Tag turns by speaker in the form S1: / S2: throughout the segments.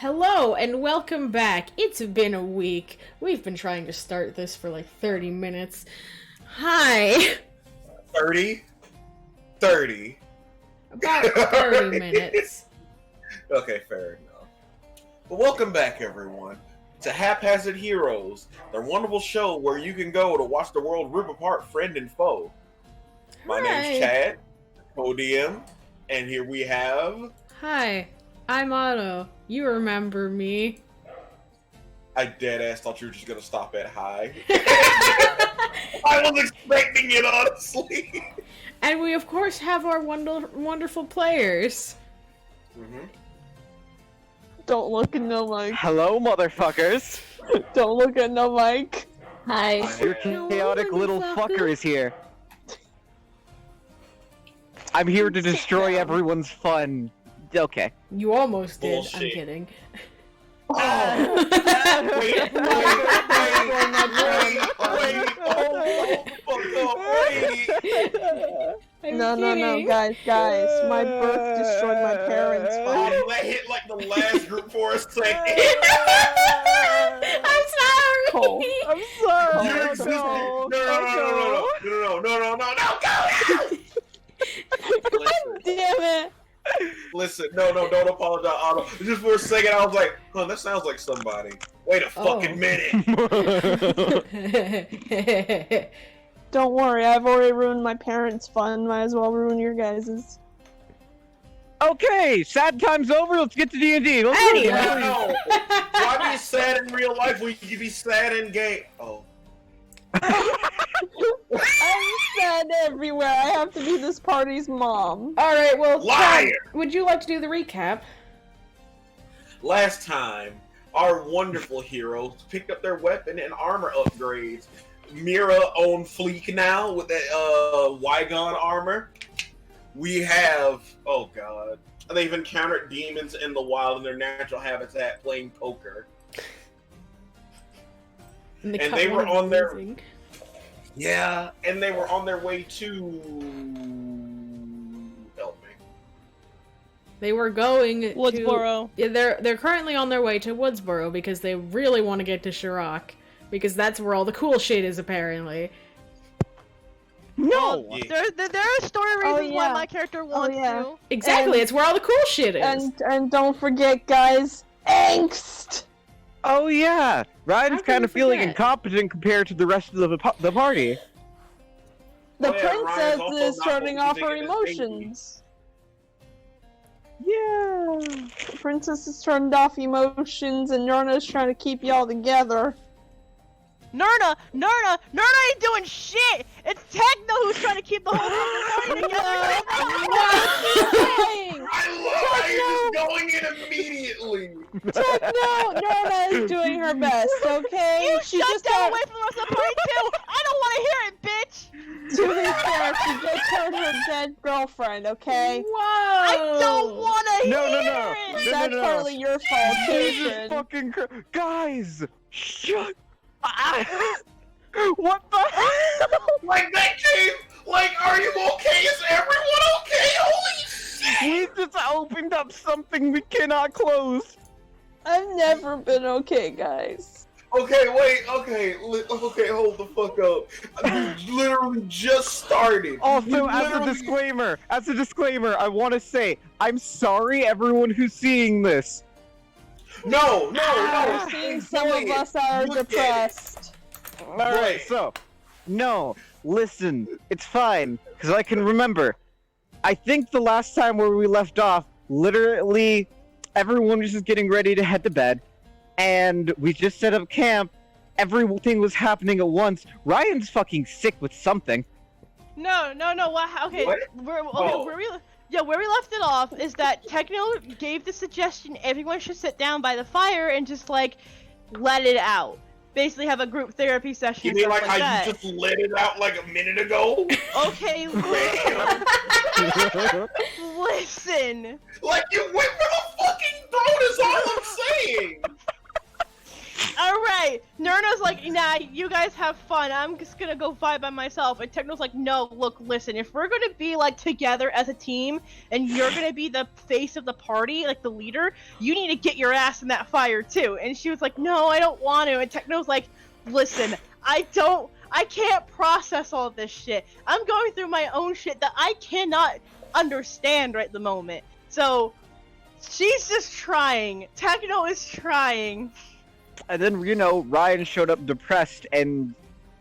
S1: Hello and welcome back. It's been a week. We've been trying to start this for like 30 minutes. Hi.
S2: 30? 30.
S1: About 30 minutes.
S2: Okay, fair enough. But welcome back, everyone, to Haphazard Heroes, their wonderful show where you can go to watch the world rip apart friend and foe. My name's Chad, co-DM, and here we have...
S1: Hi, I'm Otto. You remember me.
S2: I deadass thought you were just gonna stop at hi. I was expecting it, honestly.
S1: And we, of course, have our wonderful players.
S2: Mm-hmm.
S3: Don't look at no mic.
S4: Hello, motherfuckers.
S3: Don't look at no mic.
S1: Hi.
S4: Your chaotic little fucker is here. I'm here to destroy everyone's fun. Okay.
S1: You almost did.
S2: Bullshit.
S1: I'm kidding.
S2: Oh! Wait,
S3: No, guys, my birth destroyed my parents' fun.
S2: Oh, that hit like the last group for a second.
S1: I'm sorry!
S3: Cole.
S4: I'm sorry.
S2: You existed. No, go!
S3: Damn it!
S2: Listen, no, don't apologize, Otto. Just for a second, I was like, huh, that sounds like somebody. Wait a fucking minute.
S3: Don't worry, I've already ruined my parents' fun. Might as well ruin your guys's.
S4: Okay, sad time's over. Let's get to D&D. Let's
S1: Anyway.
S2: No. Why be sad in real life when you can be sad in game? Oh.
S3: I'm sad everywhere. I have to be this party's mom.
S1: Alright, well,
S2: Liar!
S1: Chad, would you like to do the recap?
S2: Last time, our wonderful heroes picked up their weapon and armor upgrades. Mira on fleek now with that Wygon armor. We have, oh god, they've encountered demons in the wild in their natural habitat playing poker.
S1: And
S2: they were on their... Yeah, and they were on their way to... Help me.
S1: They were going
S3: Woodsboro.
S1: Yeah, they're currently on their way to Woodsboro because they really want to get to Shirok. Because that's where all the cool shit is, apparently.
S4: No!
S2: Yeah.
S5: There are story reasons
S3: yeah.
S5: why my character wants to.
S1: Exactly, it's where all the cool shit is.
S3: And don't forget, guys, angst!
S4: Oh yeah! Ryan's
S1: How can
S4: kind of
S1: you
S4: feeling
S1: forget?
S4: incompetent compared to the rest of the party.
S3: The
S2: Oh, yeah, Ryan's
S3: princess
S2: also
S3: is
S2: not
S3: turning off her
S2: believing in his baby.
S3: emotions.
S4: Yeah.
S3: The princess has turned off emotions, and Yorna's trying to keep y'all together.
S5: Nurna ain't doing shit! It's Techno who's trying to keep the whole fucking party together!
S2: I love how you're just going in immediately.
S3: Techno! Yorna is doing her best, okay?
S5: You
S3: She
S5: shut
S3: just
S5: down
S3: got,
S5: away from the rest of the party too! I don't want to hear it, bitch!
S3: to be fair, she just heard her dead girlfriend, okay?
S1: Whoa!
S5: I don't want to
S4: No,
S5: hear
S4: no.
S5: it!
S3: That's partly your fault,
S4: Jesus
S3: Jason.
S4: fucking Guys! Shut What the hell?
S2: Like that came, like, are you okay? Is everyone okay? Holy shit!
S4: We just opened up something we cannot close.
S3: I've never been okay, guys.
S2: Okay, wait, okay, hold the fuck up. I literally just started.
S4: Also,
S2: You
S4: as a disclaimer, I want to say, I'm sorry everyone who's seeing this.
S2: No.
S3: We're seeing some of us are
S2: Look at it.
S3: depressed.
S4: Alright, so, no, listen, it's fine, because I can remember. I think the last time where we left off, literally, everyone was just getting ready to head to bed, and we just set up camp, everything was happening at once. Ryan's fucking sick with something.
S5: No, okay,
S2: What?
S5: where
S2: Oh.
S5: we left it off is that Techno gave the suggestion everyone should sit down by the fire and just, like, let it out. Basically have a group therapy session.
S2: You mean
S5: stuff
S2: like how
S5: that.
S2: you just let it out like a minute ago?
S5: Okay, listen.
S2: Like you went for the fucking throat is all I'm saying.
S5: Alright, Nurna's like, nah, nah, you guys have fun. I'm just gonna go fight by myself. And Techno's like, no, look, listen, if we're gonna be like together as a team, and you're gonna be the face of the party, like the leader, you need to get your ass in that fire too. And she was like, no, I don't want to. And Techno's like, listen, I can't process all this shit. I'm going through my own shit that I cannot understand right at the moment. So she's just trying. Techno is trying.
S4: And then, you know, Ryan showed up depressed, and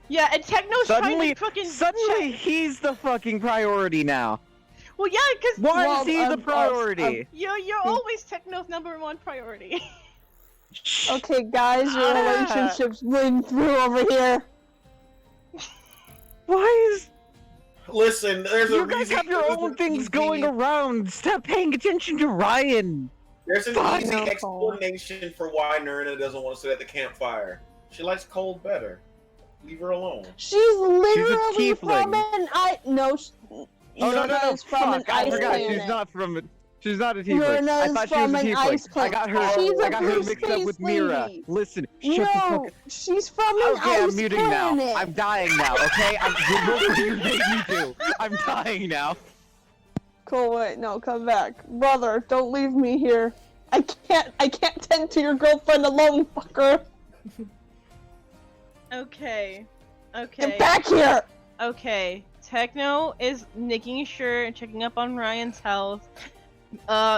S5: Yeah, and Techno's trying to fucking
S4: suddenly he's the fucking priority now.
S5: Well, yeah, because
S4: Why is he the priority?
S5: you're always Techno's #1 priority.
S3: Okay, guys, your relationship's bleeding through over here.
S4: Why is...
S2: Listen, there's a
S4: You guys
S2: reason.
S4: have your own things going around. Stop paying attention to Ryan.
S2: There's an
S4: Fuck.
S2: easy
S3: No,
S2: explanation for why Nirna doesn't want to sit at the campfire. She likes cold better. Leave her alone.
S3: She's literally
S4: tiefling.
S3: from an ice. No, Nirna's from an
S4: Fuck, I
S3: ice
S4: forgot.
S3: planet.
S4: She's not a tiefling. I
S3: Nirna's
S4: thought she was
S3: from
S4: a
S3: an
S4: tiefling.
S3: ice
S4: I
S3: planet.
S4: got her.
S3: She's
S4: I
S3: a
S4: got her
S3: blue
S4: mixed up
S3: space
S4: with Mira.
S3: lady.
S4: Listen, shut the fuck
S3: No,
S4: up.
S3: she's from an
S4: Okay,
S3: ice
S4: I'm muting
S3: planet.
S4: now. I'm dying now. Okay, I'm what you made me do. I'm dying now.
S3: Cool, wait, no, come back. Brother, don't leave me here. I can't tend to your girlfriend alone, fucker.
S5: Okay.
S3: Get back here!
S5: Okay. Techno is making sure and checking up on Ryan's health.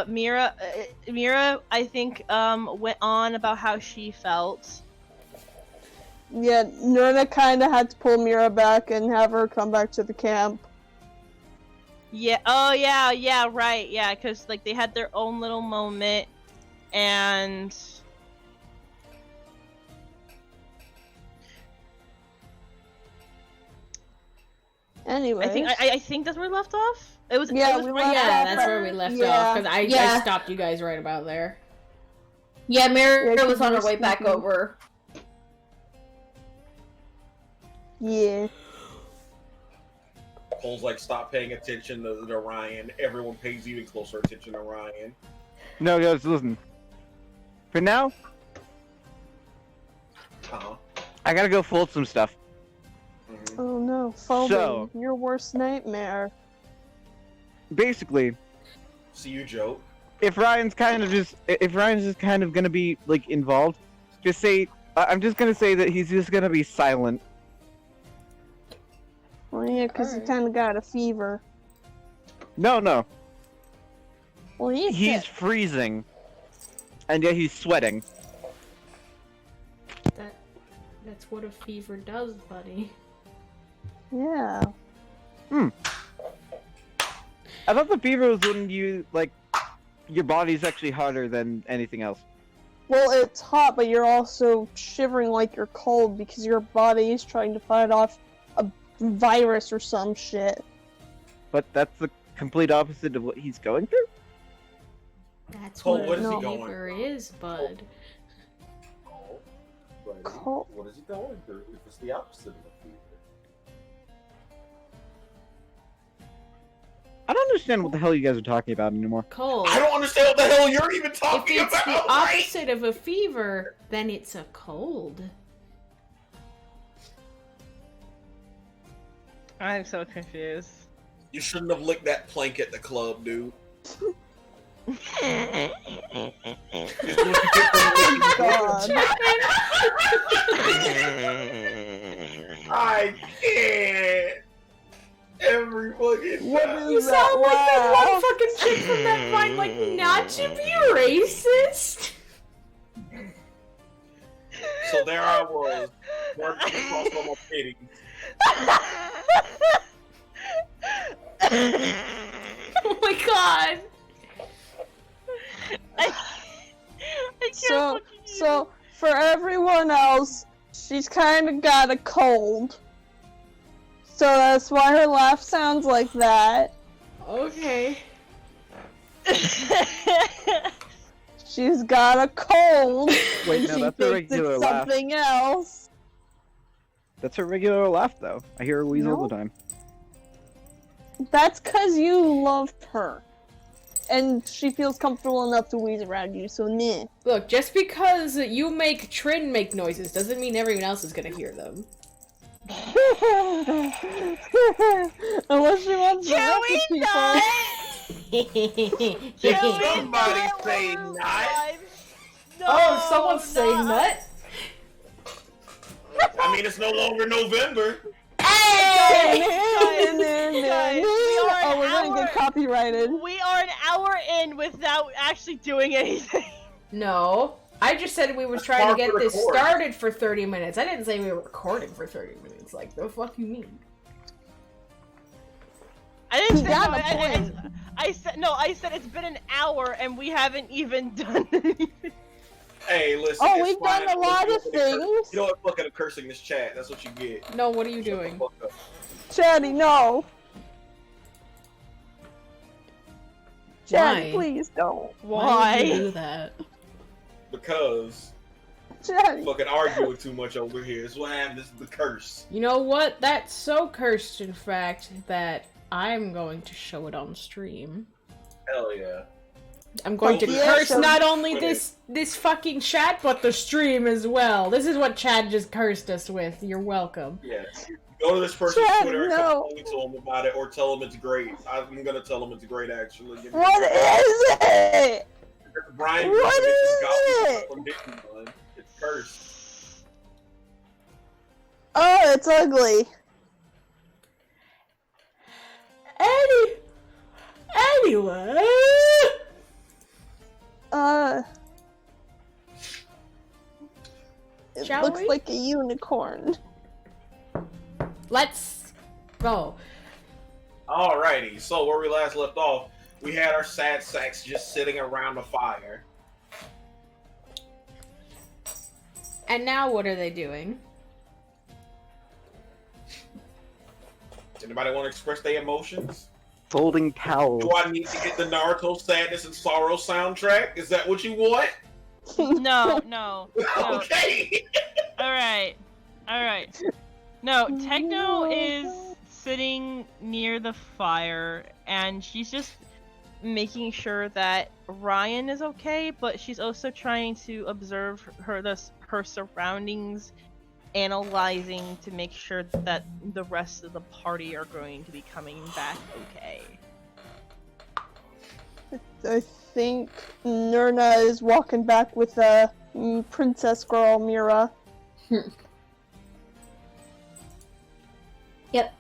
S5: Mira, I think, went on about how she felt.
S3: Yeah, Nirna kinda had to pull Mira back and have her come back to the camp.
S5: Yeah. Oh, yeah, right. Yeah, because like they had their own little moment, and
S3: Anyway.
S5: I think that's where we left off. It was
S3: Yeah,
S5: it was
S3: we
S5: right
S3: left
S1: Yeah,
S3: off
S5: after-
S1: that's where we left
S3: Yeah.
S1: off, because I
S6: Yeah.
S1: stopped you guys right about there.
S6: Yeah, Mira
S3: Yeah,
S6: was on her
S3: she's
S6: way back
S3: sleeping.
S6: over.
S3: Yeah.
S2: Cole's like, stop paying attention to Ryan. Everyone pays even closer attention to Ryan.
S4: No, guys, listen. For now,
S2: Uh-huh.
S4: I gotta go fold some stuff.
S2: Mhm.
S3: Oh no, folding.
S4: So-
S3: Your worst nightmare.
S4: Basically,
S2: See you, joke.
S4: if Ryan's just kind of gonna be like involved, just say I'm just gonna say that he's just gonna be silent.
S3: Well, yeah, because he
S1: Alright.
S3: kinda got a fever.
S4: No,
S3: Well, he's
S4: he's
S3: sick.
S4: freezing, and yet he's sweating.
S1: That's what a fever does, buddy.
S3: Yeah.
S4: I thought the fever was when you like your body's actually hotter than anything else.
S3: Well, it's hot, but you're also shivering like you're cold because your body is trying to fight off a virus or some shit.
S4: But that's the complete opposite of what he's going through.
S1: That's
S2: Cole,
S1: what
S2: what
S1: a
S3: is he
S1: fever is, bud.
S2: Cole, buddy,
S3: Cole.
S2: what is he going through? It's the opposite of a fever.
S4: I don't understand what the hell you guys are talking about anymore.
S1: Cole,
S2: I don't understand what the hell you're even
S1: if
S2: talking
S1: it's the
S2: about, right?
S1: opposite of a fever, then it's a cold.
S5: I'm so confused.
S2: You shouldn't have licked that plank at the club, dude.
S3: God.
S2: I can't. Every fucking
S3: What
S2: time.
S3: is
S1: You
S3: that?
S1: sound like that
S3: Wow.
S1: one fucking chick from that Vine, like, not to be racist.
S2: So there I was, working across on my titties.
S1: Oh my god.
S5: I can't
S3: So,
S5: fucking use
S3: so for everyone else, she's kind of got a cold. So that's why her laugh sounds like that.
S1: Okay.
S5: it.
S3: She's got a cold.
S4: Wait,
S3: and
S4: no,
S3: she
S4: that's a
S3: thinks
S4: regular
S3: it's
S4: laugh.
S3: something else.
S4: That's her regular laugh, though. I hear her wheeze all
S3: No.
S4: the time.
S3: That's because you loved her. and she feels comfortable enough to wheeze around you, so nah.
S1: Look, just because you make Trin make noises doesn't mean everyone else is gonna hear them.
S3: Unless she wants to
S5: Can
S3: help
S5: we
S3: people.
S5: not?
S2: Did somebody say nut?
S5: No,
S1: Oh, someone's saying nut?
S2: I mean, it's no longer November.
S1: Hey!
S5: Guys,
S3: Oh, we're gonna get copyrighted.
S5: We are an hour in without actually doing anything.
S1: No. I just said we were trying to get
S2: Hard to
S1: this
S2: record.
S1: started for 30 minutes. I didn't say we were recording for 30 minutes. Like, the fuck you mean?
S5: I didn't
S3: You
S5: say
S3: got
S5: no.
S3: the point.
S5: I said no. I said it's been an hour and we haven't even done anything.
S2: Hey, listen.
S3: Oh,
S2: it's
S3: we've
S2: fine.
S3: done a lot of things.
S2: You know what? Fuck it, I'm cursing this chat. That's what you get.
S1: No, what are you doing?
S2: Fuck up.
S3: Chatty, no. Chatty,
S1: Why?
S3: please don't.
S1: Why would you
S5: Why?
S1: do that?
S2: Because
S3: Chatty.
S2: fucking arguing too much over here. It's what happened. This is the curse.
S1: You know what? That's so cursed, in fact, that I'm going to show it on stream.
S2: Hell yeah.
S1: I'm going to
S3: Yeah,
S1: curse
S3: so-
S1: not only this fucking chat, but the stream as well. This is what Chad just cursed us with. You're welcome.
S2: Yeah. Go to this person's
S3: Chad,
S2: Twitter and
S3: no.
S2: complain to them about it, or tell them it's great. I'm gonna tell them it's great, actually. Give me-
S3: What is it?
S2: Brian
S3: What
S2: Gravitch's
S3: is
S2: gospel
S3: it?
S2: from Disneyland. It's cursed.
S3: Oh, it's ugly.
S1: Anyway.
S3: It
S1: Shall
S3: looks
S1: we?
S3: like a unicorn.
S1: Let's go.
S2: Alrighty, so where we last left off, we had our sad sacks just sitting around a fire.
S1: And now what are they doing?
S2: Does anybody want to express their emotions?
S4: Folding towels.
S2: Do I need to get the Naruto Sadness and Sorrow soundtrack? Is that what you want?
S5: No.
S2: Okay!
S5: Alright. No, Techno is sitting near the fire and she's just making sure that Ryan is okay, but she's also trying to observe her surroundings, analyzing to make sure that the rest of the party are going to be coming back okay.
S3: I think Nurna is walking back with Princess Girl Mira.
S6: Yep.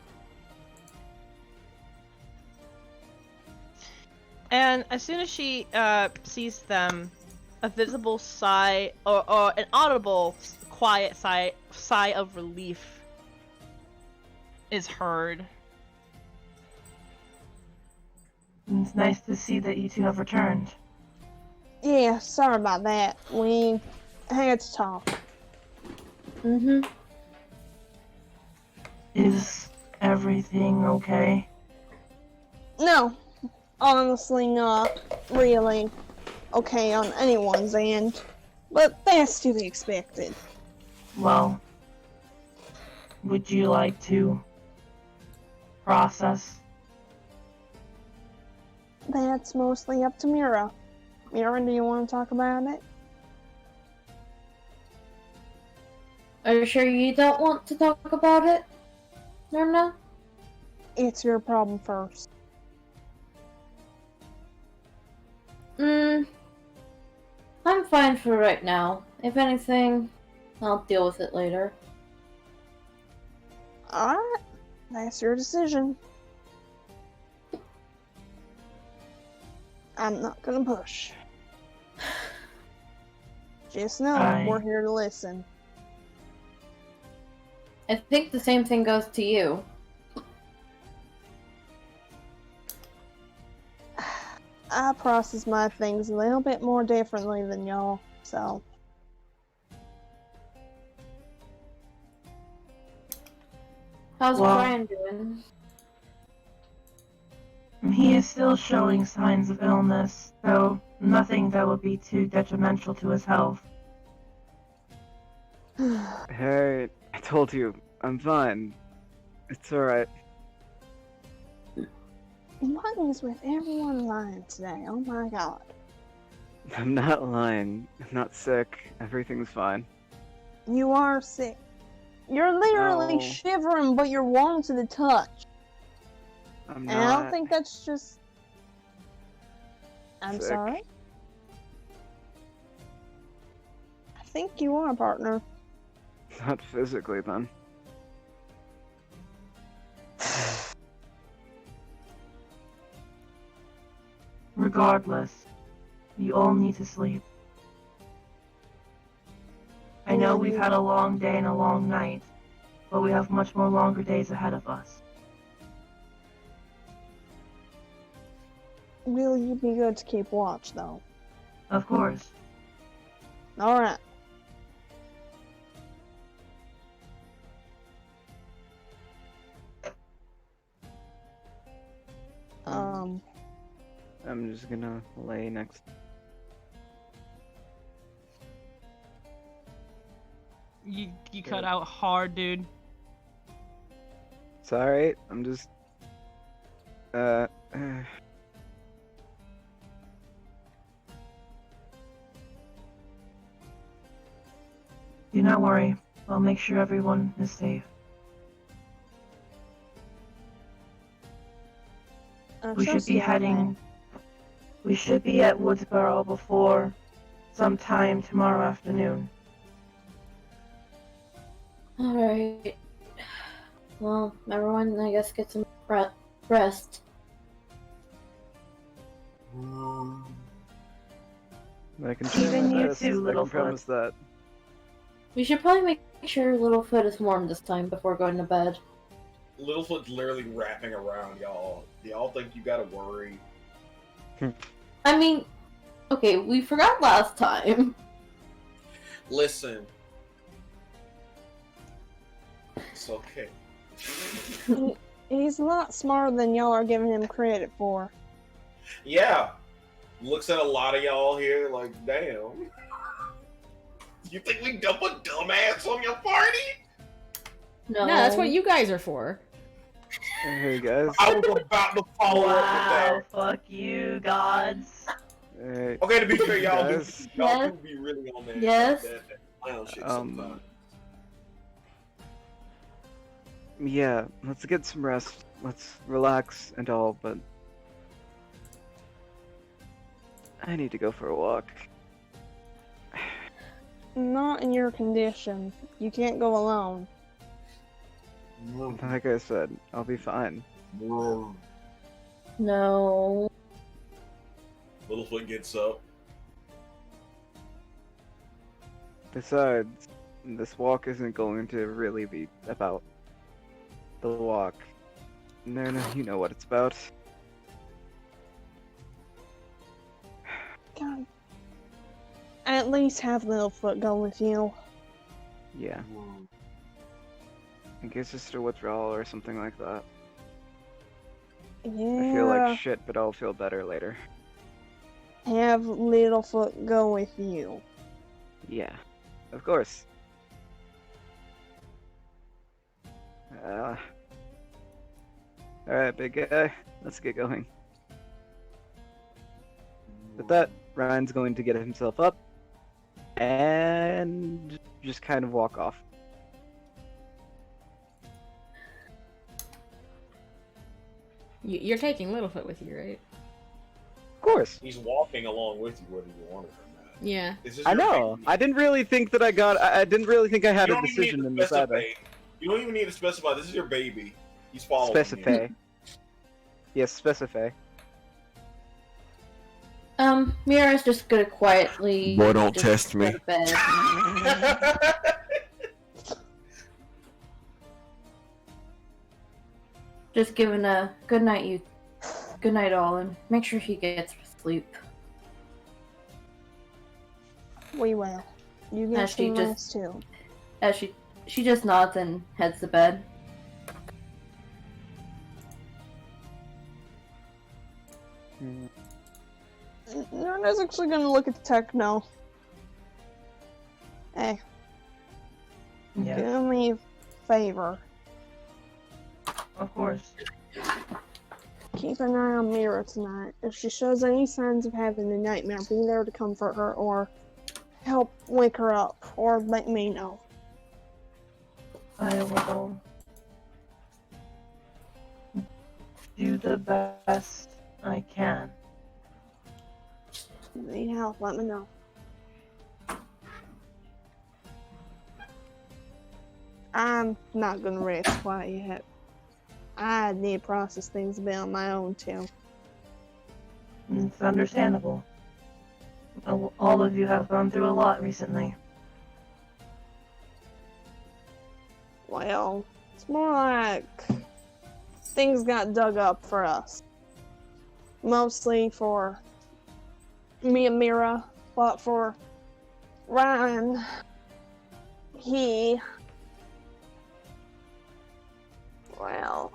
S5: And as soon as she sees them, a visible sigh, or an audible, quiet sigh of relief is heard.
S7: It's nice to see that you two have returned.
S3: Yeah, sorry about that. We had to talk.
S6: Mm-hmm.
S7: Is everything okay?
S3: No, honestly not really okay on anyone's end. But that's to be expected.
S7: Well, would you like to process?
S3: That's mostly up to Mira. Mira, do you want to talk about it?
S6: Are you sure you don't want to talk about it, Nurna?
S3: It's your problem first.
S6: I'm fine for right now. If anything, I'll deal with it later.
S3: Alright, that's your decision. I'm not gonna push. Just know we're here to listen.
S6: I think the same thing goes to you.
S3: I process my things a little bit more differently than y'all, so.
S6: How's
S7: Well-
S6: Brian doing?
S7: He is still showing signs of illness, though nothing that would be too detrimental to his health.
S4: Hey, I told you, I'm fine. It's alright.
S3: What is with everyone lying today? Oh my god.
S4: I'm not lying. I'm not sick. Everything's fine.
S3: You are sick. You're literally
S4: No.
S3: shivering, but you're warm to the touch.
S4: I'm
S3: And I don't
S4: not
S3: think that's just... I'm
S4: sick.
S3: sorry? I think you are, partner.
S4: Not physically, then.
S7: Regardless, you all need to sleep. I know we've had a long day and a long night, but we have much more longer days ahead of us.
S3: Will you be good to keep watch, though?
S7: Of course.
S3: Alright.
S4: I'm just gonna lay next.
S5: You cut out hard, dude.
S4: It's alright. I'm just.
S7: Do not worry. I'll make sure everyone is safe. We should be heading. We should be at Woodsboro before sometime tomorrow afternoon.
S6: Alright. Well, everyone, I guess get some rest.
S4: I can
S7: Even
S4: try my
S7: you
S4: best.
S7: too,
S4: I can
S7: Littlefoot.
S4: promise that.
S6: We should probably make sure Littlefoot is warm this time before going to bed.
S2: Littlefoot's literally wrapping around y'all. Y'all think you gotta worry?
S6: I mean, okay, we forgot last time.
S2: Listen. It's okay.
S3: He's a lot smarter than y'all are giving him credit for.
S2: Yeah. Looks at a lot of y'all here like, damn. You think we dump a dumbass on your party?
S6: No,
S1: No, that's what you guys are for.
S4: Hey guys.
S2: I was about to follow up with
S7: Wow,
S2: that.
S7: fuck you, gods.
S4: Hey,
S2: Okay, to be fair, y'all do,
S4: Guys.
S2: y'all do be really on that,
S6: Yes.
S2: that clown shit
S4: Um,
S2: sometimes.
S4: yeah, let's get some rest. Let's relax and all, but I need to go for a walk.
S3: Not in your condition. You can't go alone.
S4: Like I said, I'll be fine.
S6: No.
S2: Littlefoot gets up.
S4: Besides, this walk isn't going to really be about the walk. No, you know what it's about.
S3: God. At least have Littlefoot go with you.
S4: Yeah, in case it's a withdrawal or something like that.
S3: Yeah.
S4: I feel like shit, but I'll feel better later.
S3: Have Littlefoot go with you.
S4: Yeah, of course. Alright, big guy, let's get going. With that, Ryan's going to get himself up and just kind of walk off.
S1: You're taking Littlefoot with you, right?
S4: Of course.
S2: He's walking along with you whether you want it or not.
S1: Yeah.
S2: This is
S4: I
S2: your
S4: know.
S2: baby.
S4: I didn't really think that I got. I didn't really think I had
S2: You
S4: a
S2: don't even need
S4: decision
S2: to
S4: in this
S2: specify.
S4: either.
S2: You don't even need to specify. This is your baby. He's following you.
S4: Specify. Yes, specify.
S6: Mira's just gonna quietly.
S8: Boy, don't
S6: just
S8: test me.
S6: go to bed. Just giving a good night, good night, all, and make sure he gets sleep.
S3: We will. You get
S6: As she
S3: some
S6: just-
S3: rest too.
S6: As she just nods and heads to bed.
S3: Nerda's actually gonna look at Techno. Hey,
S7: Yeah,
S3: do me a favor.
S7: of course.
S3: Keep an eye on Mira tonight. If she shows any signs of having a nightmare, be there to comfort her or help wake her up or let me know.
S7: I will do the best I can.
S3: If you need help, let me know. I'm not gonna rest quite yet. I need to process things a bit on my own too.
S7: It's understandable. All of you have gone through a lot recently.
S3: Well, it's more like things got dug up for us. Mostly for me and Mira, but for Ryan, well,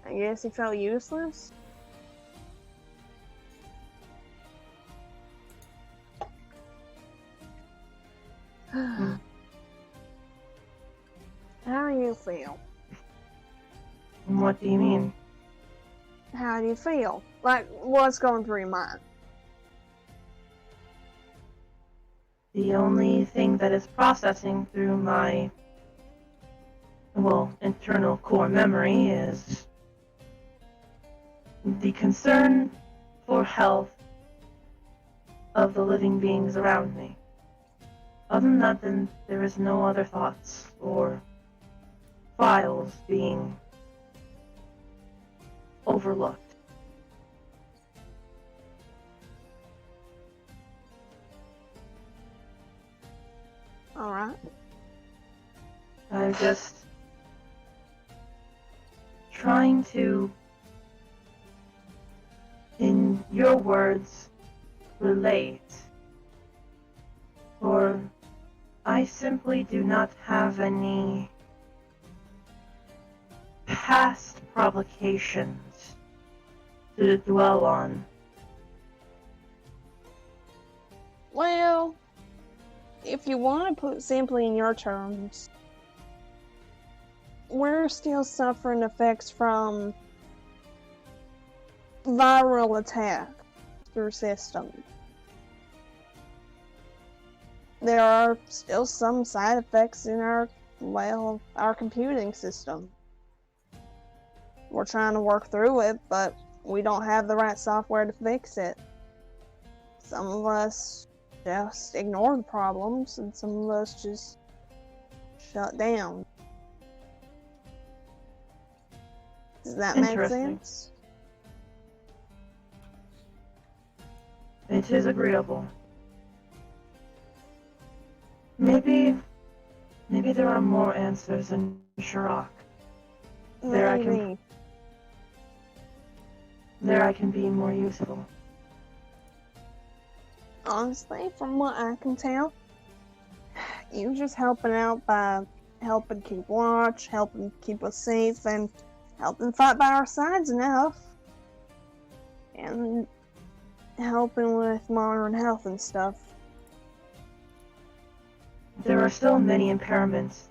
S3: I guess he felt useless. How do you feel?
S7: What do you mean?
S3: How do you feel? Like, what's going through your mind?
S7: The only thing that is processing through my, internal core memory is the concern for health of the living beings around me. Other than that, then there is no other thoughts or files being overlooked.
S3: Alright.
S7: I'm just trying to, in your words, relate. Or I simply do not have any past provocations to dwell on.
S3: Well, if you want to put it simply in your terms, we're still suffering effects from viral attack through system. There are still some side effects in our computing system. We're trying to work through it, but we don't have the right software to fix it. Some of us just ignore the problems, and some of us just shut down. Does that make
S7: Interesting.
S3: sense?
S7: It is agreeable. Maybe there are more answers in Shirok. There I can be more useful.
S3: Honestly, from what I can tell, you're just helping out by helping keep watch, helping keep us safe, and helping fight by our sides enough. And helping with modern health and stuff.
S7: There are still many impairments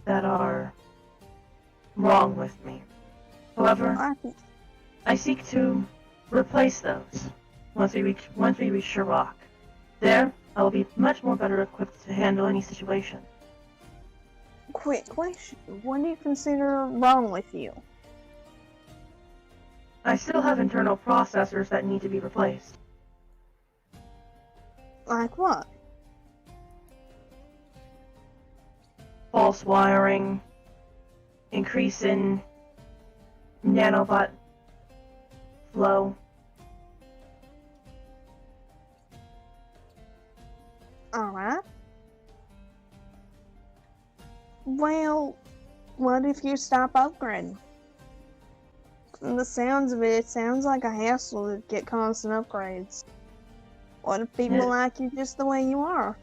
S7: that are wrong with me. However, I seek to replace those once we reach Shirok. There, I will be much more better equipped to handle any situation.
S3: Quick question. What do you consider wrong with you?
S7: I still have internal processors that need to be replaced.
S3: Like what?
S7: False wiring, increase in nanobot flow.
S3: Alright. Well, what if you stop upgrading? From the sounds of it, it sounds like a hassle to get constant upgrades. What if people
S7: Yeah.
S3: like you just the way you are?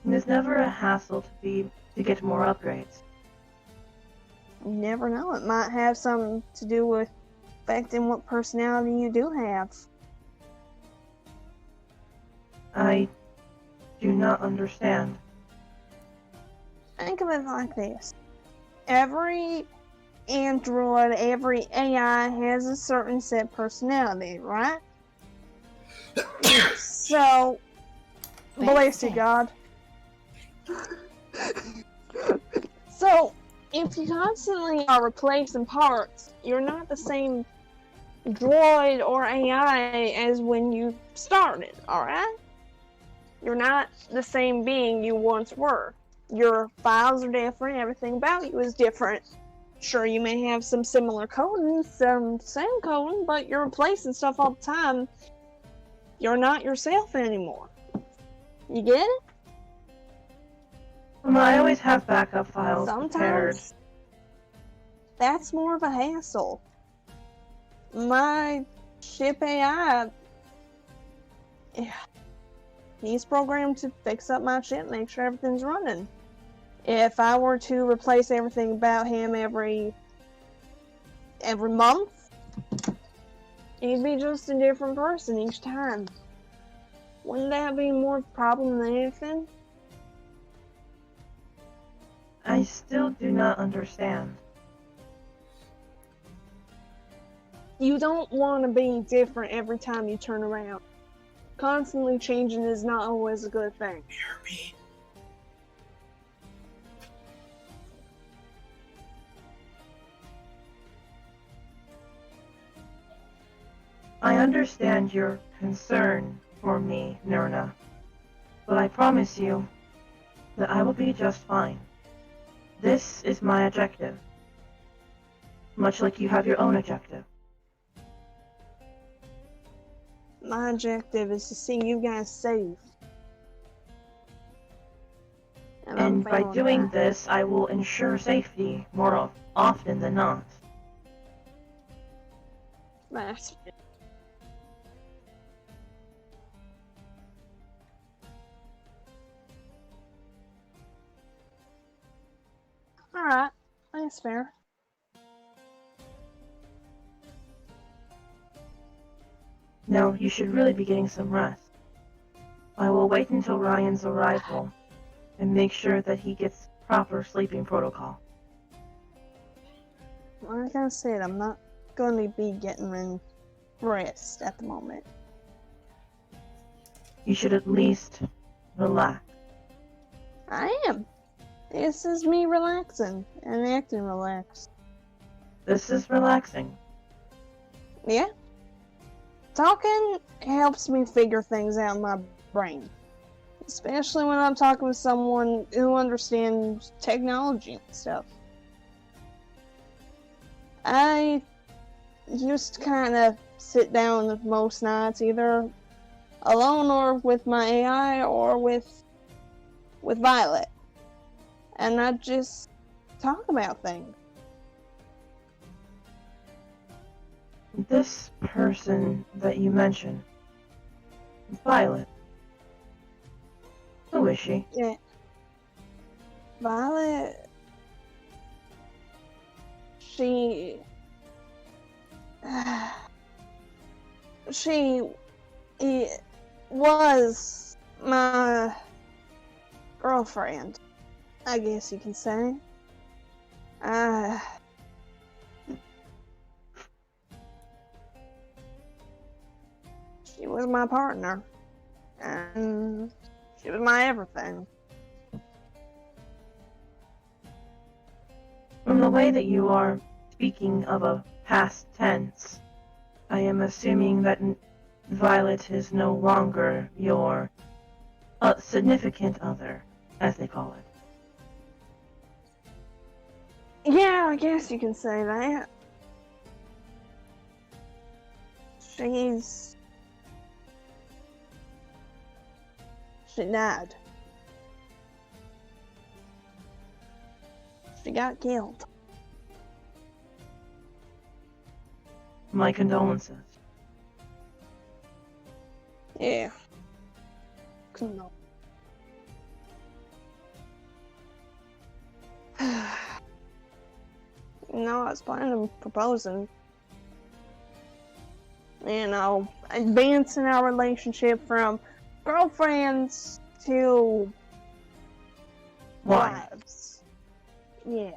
S7: There's never a hassle to get more upgrades.
S3: You never know, it might have something to do with affecting what personality you do have.
S7: I do not understand.
S3: Think of it like this. Every android, every AI has a certain set personality, right? So, bless you, God. So, if you constantly are replacing parts, you're not the same droid or AI as when you started, alright? You're not the same being you once were. Your files are different, everything about you is different. Sure, you may have some similar coding, some same coding, but you're replacing stuff all the time. You're not yourself anymore. You get it?
S7: Well, I always have backup files prepared.
S3: Sometimes that's more of a hassle. My ship AI, he's programmed to fix up my ship, make sure everything's running. If I were to replace everything about him every month, he'd be just a different person each time. Wouldn't that be more of a problem than anything?
S7: I still do not understand.
S3: You don't want to be different every time you turn around. Constantly changing is not always a good thing.
S2: Hear me?
S7: I understand your concern for me, Nirna, but I promise you that I will be just fine. This is my objective, much like you have your own objective.
S3: My objective is to see you guys safe.
S7: And by doing this, I will ensure safety more often than not.
S3: That's alright, that's fair.
S7: Now, you should really be getting some rest. I will wait until Ryan's arrival and make sure that he gets proper sleeping protocol.
S3: Like I said, I'm not going to be getting rest at the moment.
S7: You should at least relax.
S3: I am. This is me relaxing and acting relaxed.
S7: This is relaxing.
S3: Yeah. Talking helps me figure things out in my brain. Especially when I'm talking with someone who understands technology and stuff. I used to kind of sit down most nights, either alone or with my AI or with Violet. And I'd just talk about things.
S7: This person that you mentioned, Violet, who is she?
S3: Yeah. Violet. She was my girlfriend, I guess you can say. She was my partner, and she was my everything.
S7: From the way that you are speaking of a past tense, I am assuming that Violet is no longer your significant other, as they call it.
S3: Yeah, I guess you can say that. She died. She got killed.
S7: My condolences.
S3: Yeah. No. No, I was planning on proposing. You know, advancing our relationship from girlfriends to
S7: Why?
S3: wives. Yeah.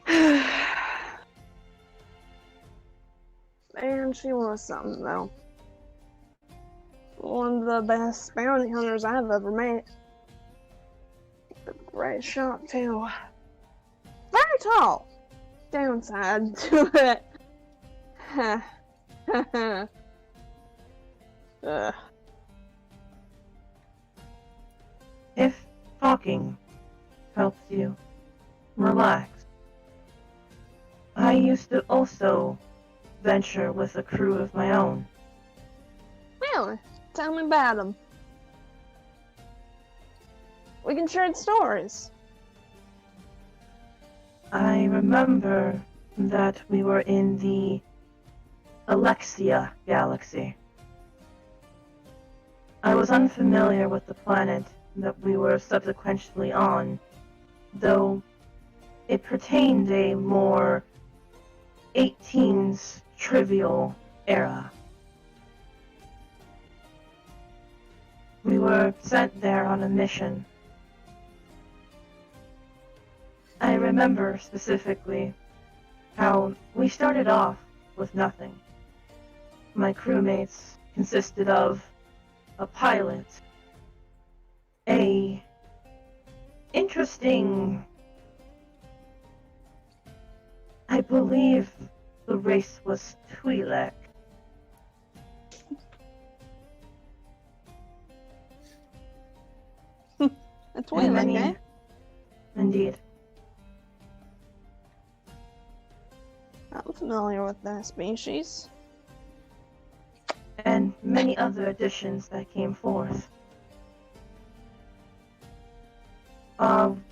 S3: Man, she was something, though. One of the best bounty hunters I've ever met. A great shot, too. Very tall. Downside to it.
S7: If talking helps you relax, I used to also venture with a crew of my own.
S3: Really? Tell me about them. We can share stories.
S7: I remember that we were in the Alexia galaxy. I was unfamiliar with the planet that we were subsequently on, though it pertained a more 18s trivial era. We were sent there on a mission. I remember specifically how we started off with nothing. My crewmates consisted of a pilot, a interesting, I believe the race was Twi'lek.
S3: A Twi'lek, eh?
S7: Indeed.
S3: I'm familiar with that species.
S7: And many other additions that came forth.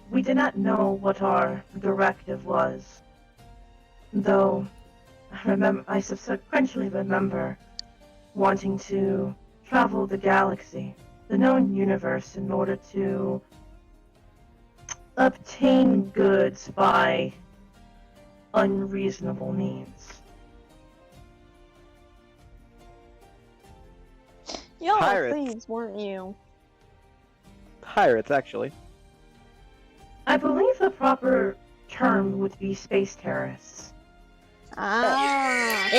S7: We did not know what our directive was, though I subsequently remember wanting to travel the galaxy, the known universe, in order to obtain goods by unreasonable means.
S3: Y'all were
S4: Pirates.
S3: thieves, weren't you?
S4: Pirates, actually.
S7: I believe the proper term would be space terrorists.
S3: Ah.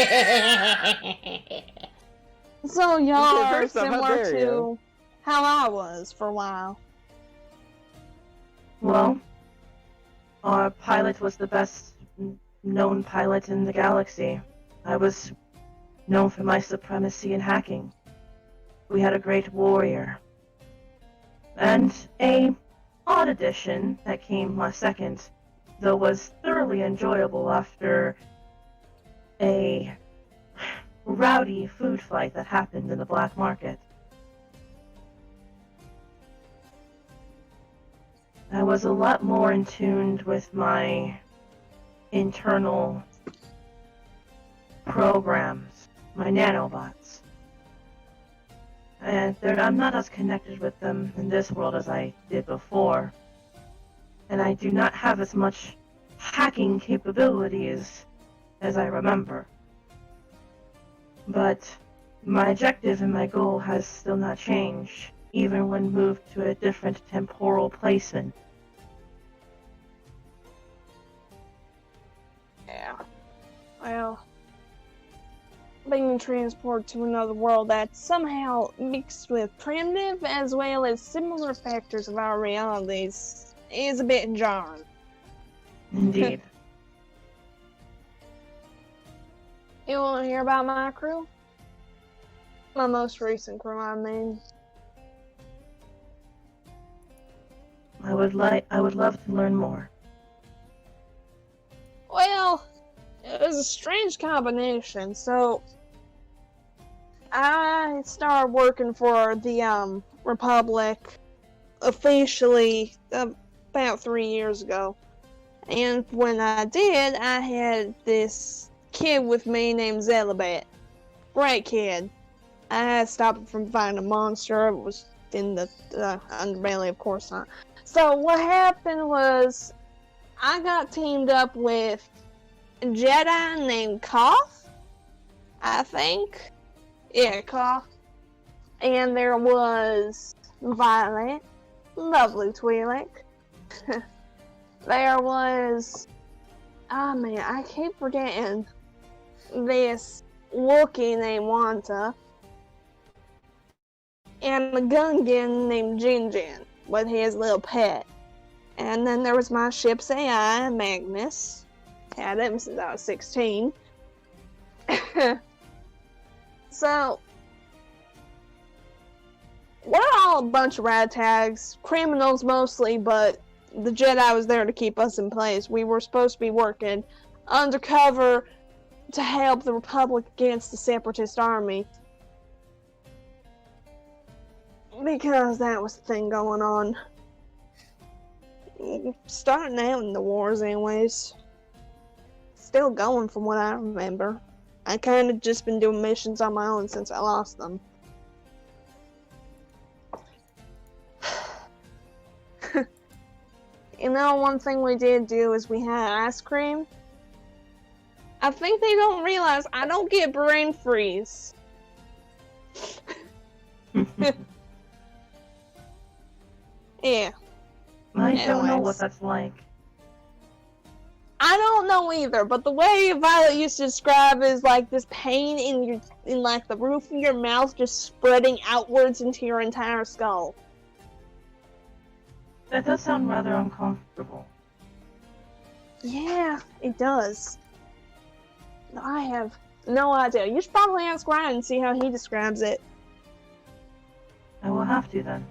S3: So y'all
S4: Okay,
S3: are
S4: first off, how
S3: similar
S4: dare
S3: to
S4: you.
S3: how I was for a while.
S7: Well, our pilot was the best known pilot in the galaxy. I was known for my supremacy in hacking. We had a great warrior. And a odd addition that came a second, though was thoroughly enjoyable after a rowdy food fight that happened in the black market. I was a lot more in tune with my internal programs, my nanobots. And I'm not as connected with them in this world as I did before. And I do not have as much hacking capabilities as I remember. But my objective and my goal has still not changed, even when moved to a different temporal placement.
S3: Yeah. Well, being transported to another world that's somehow mixed with primitive as well as similar factors of our realities is a bit jarring.
S7: Indeed.
S3: You want to hear about my crew? My most recent crew, I mean.
S7: I would love to learn more.
S3: Well, it was a strange combination. So, I started working for the Republic officially about 3 years ago. And when I did, I had this kid with me named Zelibet. Great kid. I had to stop it from finding a monster. It was in the underbelly, of course not. So what happened was, I got teamed up with a Jedi named Koth, I think. Yeah, Koth. And there was Violet, lovely Twi'lek. There was Oh man, I keep forgetting this Wookiee named Wanta. And a Gungan named Jinjin with his little pet. And then there was my ship's AI, Magnus. Had him since I was 16. So, we're all a bunch of ragtags, criminals mostly, but the Jedi was there to keep us in place. We were supposed to be working undercover to help the Republic against the Separatist army. Because that was the thing going on. Starting out in the wars anyways. Still going from what I remember. I kind of just been doing missions on my own since I lost them. You know, one thing we did do is we had ice cream. I think they don't realize I don't get brain freeze. Yeah.
S7: I don't know what that's like.
S3: I don't know either, but the way Violet used to describe is like this pain in like the roof of your mouth just spreading outwards into your entire skull.
S7: That does sound rather uncomfortable.
S3: Yeah, it does. I have no idea. You should probably ask Ryan and see how he describes it.
S7: I will have to then.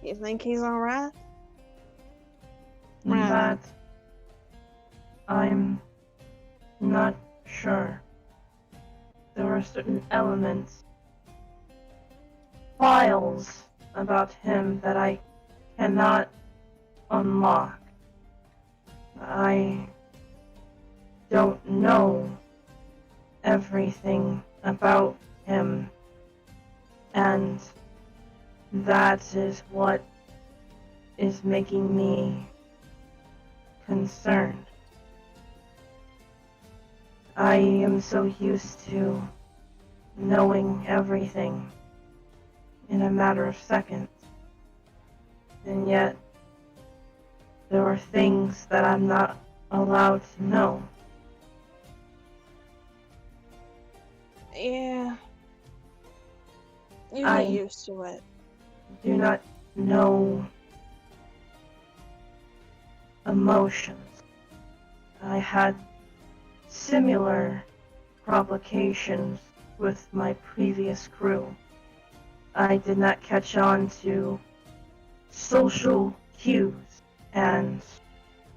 S7: You think he's alright? Right. That I'm not sure. There are certain elements, files about him that I cannot unlock. I don't know everything about him, and that is what is making me concerned. I am so used to knowing everything in a matter of seconds, and yet there are things that I'm not allowed to know.
S3: Yeah. You
S7: I
S3: get used to it.
S7: do not know emotions. I had similar complications with my previous crew. I did not catch on to social cues and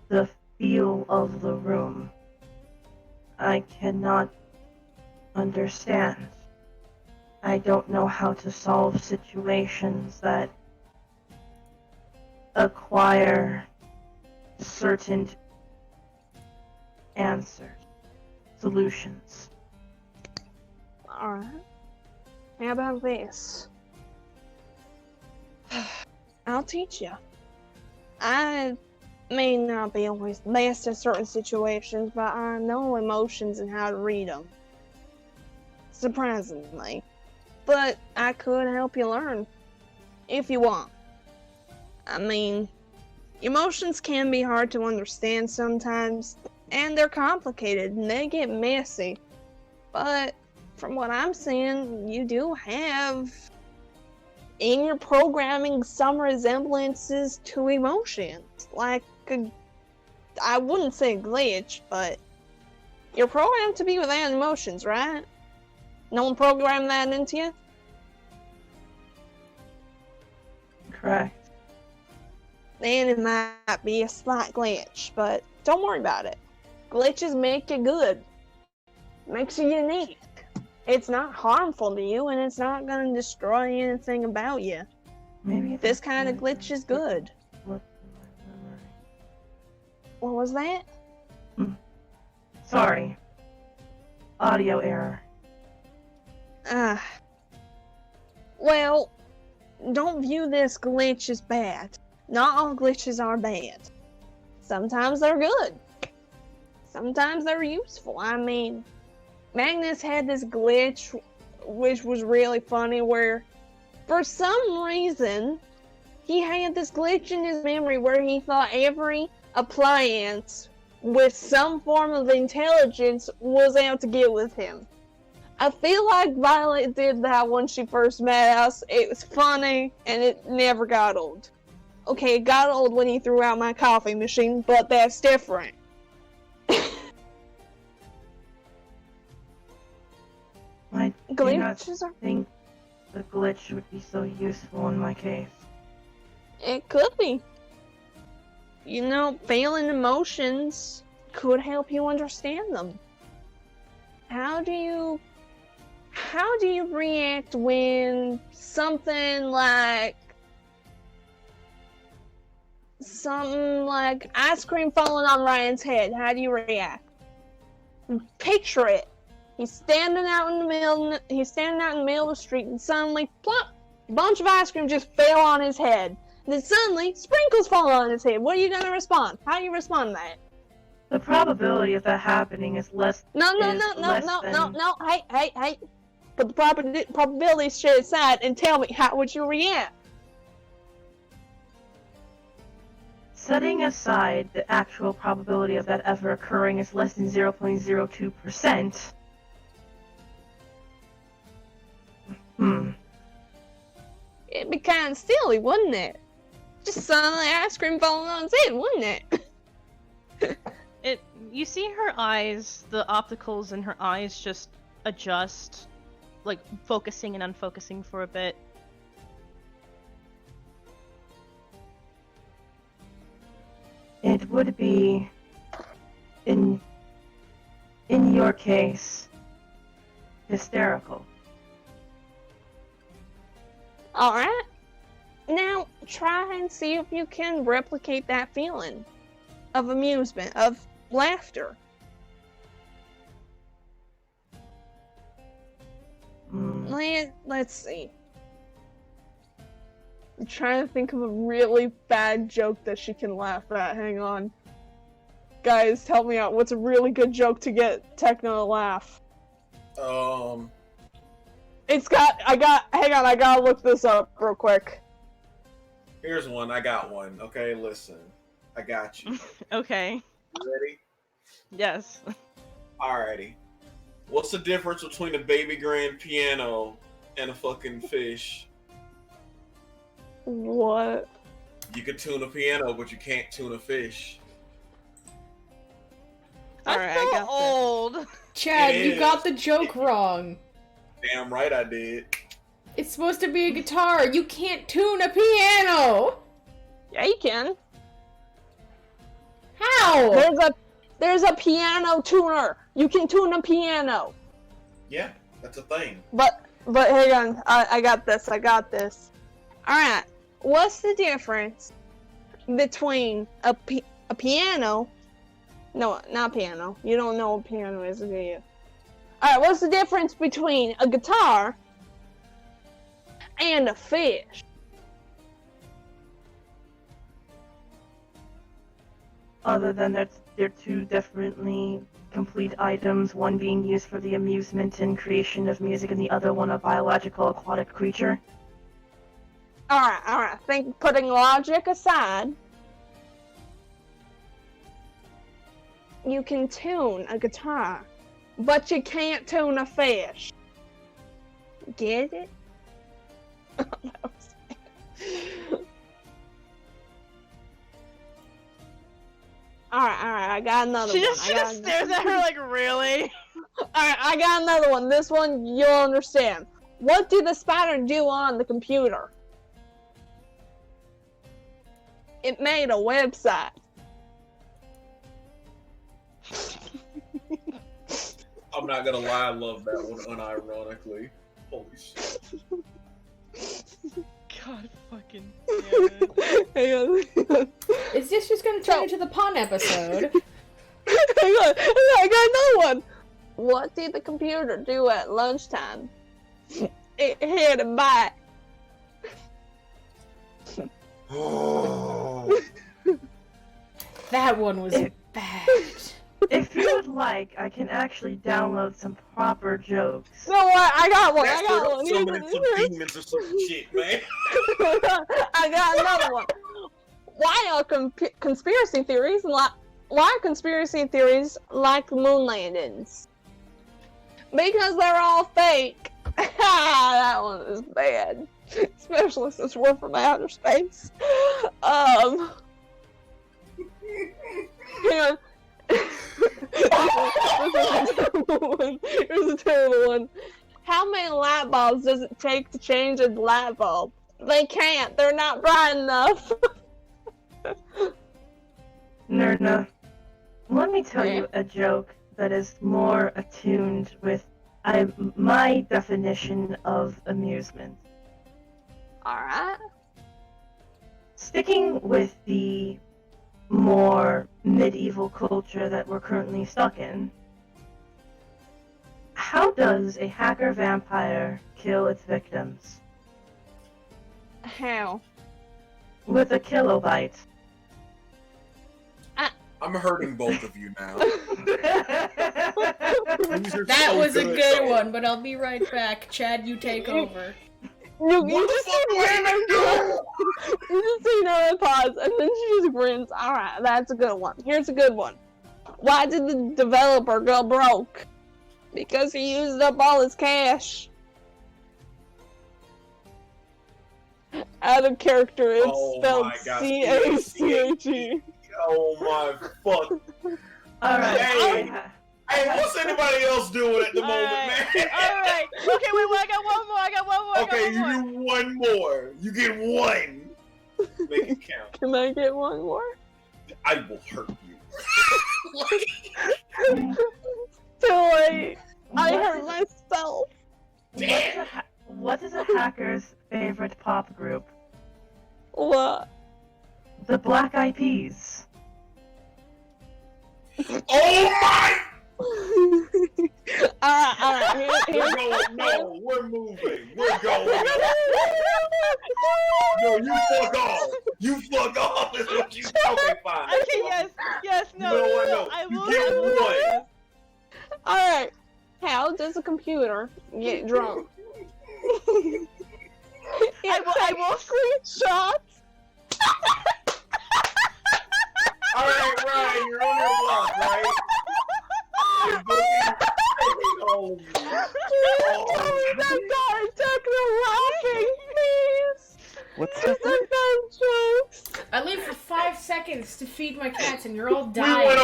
S7: the feel of the room. I cannot understand. I don't know how to solve situations that acquire certain answers, solutions.
S3: Alright. How about this? I'll teach you. I may not be always the best at certain situations, but I know emotions and how to read them. Surprisingly. But I could help you learn. If you want. I mean, emotions can be hard to understand sometimes, and they're complicated, and they get messy. But from what I'm seeing, you do have in your programming some resemblances to emotions. Like, I wouldn't say glitch, but you're programmed to be without emotions, right? No one programmed that into you?
S7: Correct.
S3: Then it might be a slight glitch, but don't worry about it. Glitches make you good. Makes you unique. It's not harmful to you, and it's not going to destroy anything about you.
S7: Maybe
S3: This kind of glitch is good. What was that?
S7: Sorry. Audio error.
S3: Well, don't view this glitch as bad. Not all glitches are bad. Sometimes they're good. Sometimes they're useful. I mean, Magnus had this glitch, which was really funny, where for some reason he had this glitch in his memory where he thought every appliance with some form of intelligence was out to get with him. I feel like Violet did that when she first met us. It was funny, and it never got old. Okay, it got old when he threw out my coffee machine, but that's different.
S7: I do not
S3: Glitches are...
S7: think the glitch would be so useful in my case.
S3: It could be. You know, feeling emotions could help you understand them. How do you react when something like ice cream falling on Ryan's head? How do you react? Picture it. He's standing out in the middle of the street, and suddenly, plop! A bunch of ice cream just fell on his head. And then suddenly, sprinkles fall on his head. What are you gonna respond? How do you respond to that?
S7: The probability of that happening is less.
S3: No. Hey. Put the probability shit aside and tell me, how would you react?
S7: Setting aside the actual probability of that ever occurring is less than 0.02%.
S3: It'd be kind of silly, wouldn't it? Just suddenly ice cream falling on his head, wouldn't it?
S5: You see her eyes, the opticals in her eyes just adjust, like focusing and unfocusing for a bit.
S7: It would be, in your case, hysterical.
S3: Alright. Now, try and see if you can replicate that feeling of amusement, of laughter. Let's see. I'm trying to think of a really bad joke that she can laugh at. Hang on. Guys, help me out. What's a really good joke to get Techno to laugh? Hang on, I gotta look this up real quick.
S2: Here's one. I got one. Okay, listen. I got you.
S5: Okay.
S2: You ready?
S5: Yes.
S2: Alrighty. What's the difference between a baby grand piano and a fucking fish?
S3: What?
S2: You can tune a piano, but you can't tune a fish.
S5: That's so old.
S1: Chad,
S2: It
S1: you
S2: is.
S1: got the joke wrong.
S2: Damn right I did.
S1: It's supposed to be a guitar. You can't tune a piano.
S3: Yeah, you can.
S1: How?
S3: There's a piano tuner. You can tune a piano.
S2: Yeah, that's a thing.
S3: But hang on, I got this. Alright, what's the difference between a piano? No, not piano. You don't know what piano is, do you? Alright, what's the difference between a guitar and a fish?
S7: Other than that, they're two differently complete items, one being used for the amusement and creation of music, and the other one a biological aquatic creature.
S3: Alright, think putting logic aside, you can tune a guitar, but you can't tune a fish. Get it? Alright, I got another
S5: She
S3: one.
S5: just stares at her like, really?
S3: Alright, I got another one. This one you'll understand. What did the spider do on the computer? It made a website.
S2: I'm not gonna lie, I love that one unironically. Holy shit.
S5: God fucking damn it.
S3: Hang on.
S1: Is this just gonna turn into the pun episode?
S3: Hang on, I got another one. What did the computer do at lunchtime? It hit a bite.
S2: Oh.
S1: That one was bad.
S7: If you would like, I can actually download some proper jokes.
S3: No, I got one.
S2: That's
S3: I got one.
S2: summoning some demons or some shit, man.
S3: I got another one. Why are conspiracy theories like the moon landings? Because they're all fake. That one is bad, especially since we're from outer space. Hang on. Here's a terrible one. How many light bulbs does it take to change a light bulb? They can't. They're not bright enough.
S7: Nerdna, let me tell you a joke that is more attuned with my definition of amusement.
S3: Alright.
S7: Sticking with the more medieval culture that we're currently stuck in, how does a hacker vampire kill its victims?
S3: How?
S7: With a kilobyte.
S2: I'm hurting both of you now.
S1: That was a good one, but I'll be right back. Chad, you take over.
S3: You just see another pause, and then she just grins. Alright, that's a good one. Here's a good one. Why did the developer go broke? Because he used up all his cash. Out of character, it's spelled C-A-C-H-E.
S2: Oh my fuck.
S7: Alright.
S2: Hey, what's anybody else doing at the moment, man?
S5: Alright. Okay, wait, I got one more.
S2: Okay, you do one more. You get one. Make it count.
S3: Can I get one more?
S2: I will hurt you.
S3: Too late. I hurt myself.
S2: Damn.
S7: What is a hacker's favorite pop group?
S3: What?
S7: The Black Eyed Peas.
S2: Oh my!
S3: Alright.
S2: We're going. No, we're moving. We're going. No, you fuck off. You fuck off. Is what you. Okay, fine.
S5: Okay, yes, no.
S2: You know what? No,
S5: I
S2: you
S5: will.
S2: get one.
S3: Alright. How does a computer get drunk?
S5: I will
S3: screenshots.
S2: Alright, Ryan, you're on your block, right? You're booking. Oh,
S3: That guy took the laughing piece.
S4: What's
S3: That jokes.
S1: I leave for 5 seconds to feed my cats, and you're all
S2: we
S1: dying.
S2: went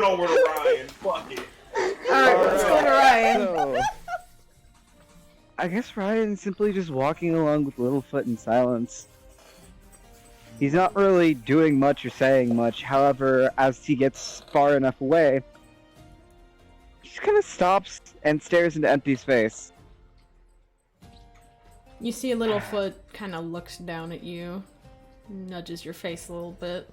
S2: over to Ryan. Fuck it.
S1: Alright, let's go to Ryan.
S4: So, I guess Ryan's simply just walking along with Littlefoot in silence. He's not really doing much or saying much, however, as he gets far enough away, he just kind of stops and stares into empty space.
S1: You see Littlefoot kind of looks down at you, nudges your face a little bit.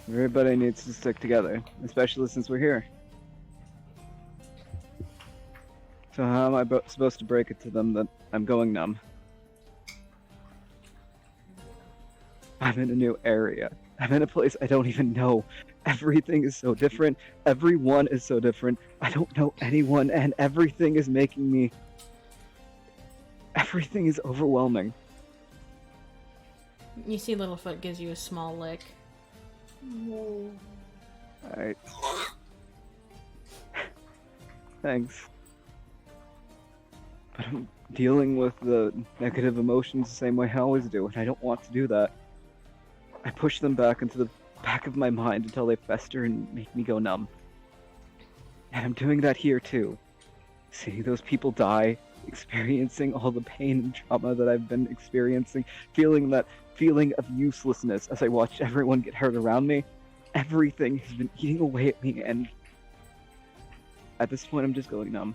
S4: Everybody needs to stick together, especially since we're here. So how am I supposed to break it to them that I'm going numb? I'm in a new area. I'm in a place I don't even know. Everything is so different. Everyone is so different. I don't know anyone, and everything is making me... Everything is overwhelming.
S1: You see Littlefoot gives you a small lick.
S4: Alright. Thanks. But I'm dealing with the negative emotions the same way I always do, and I don't want to do that. I push them back into the back of my mind until they fester and make me go numb. And I'm doing that here too. Seeing those people die, experiencing all the pain and trauma that I've been experiencing, feeling that feeling of uselessness as I watch everyone get hurt around me. Everything has been eating away at me, and at this point I'm just going numb.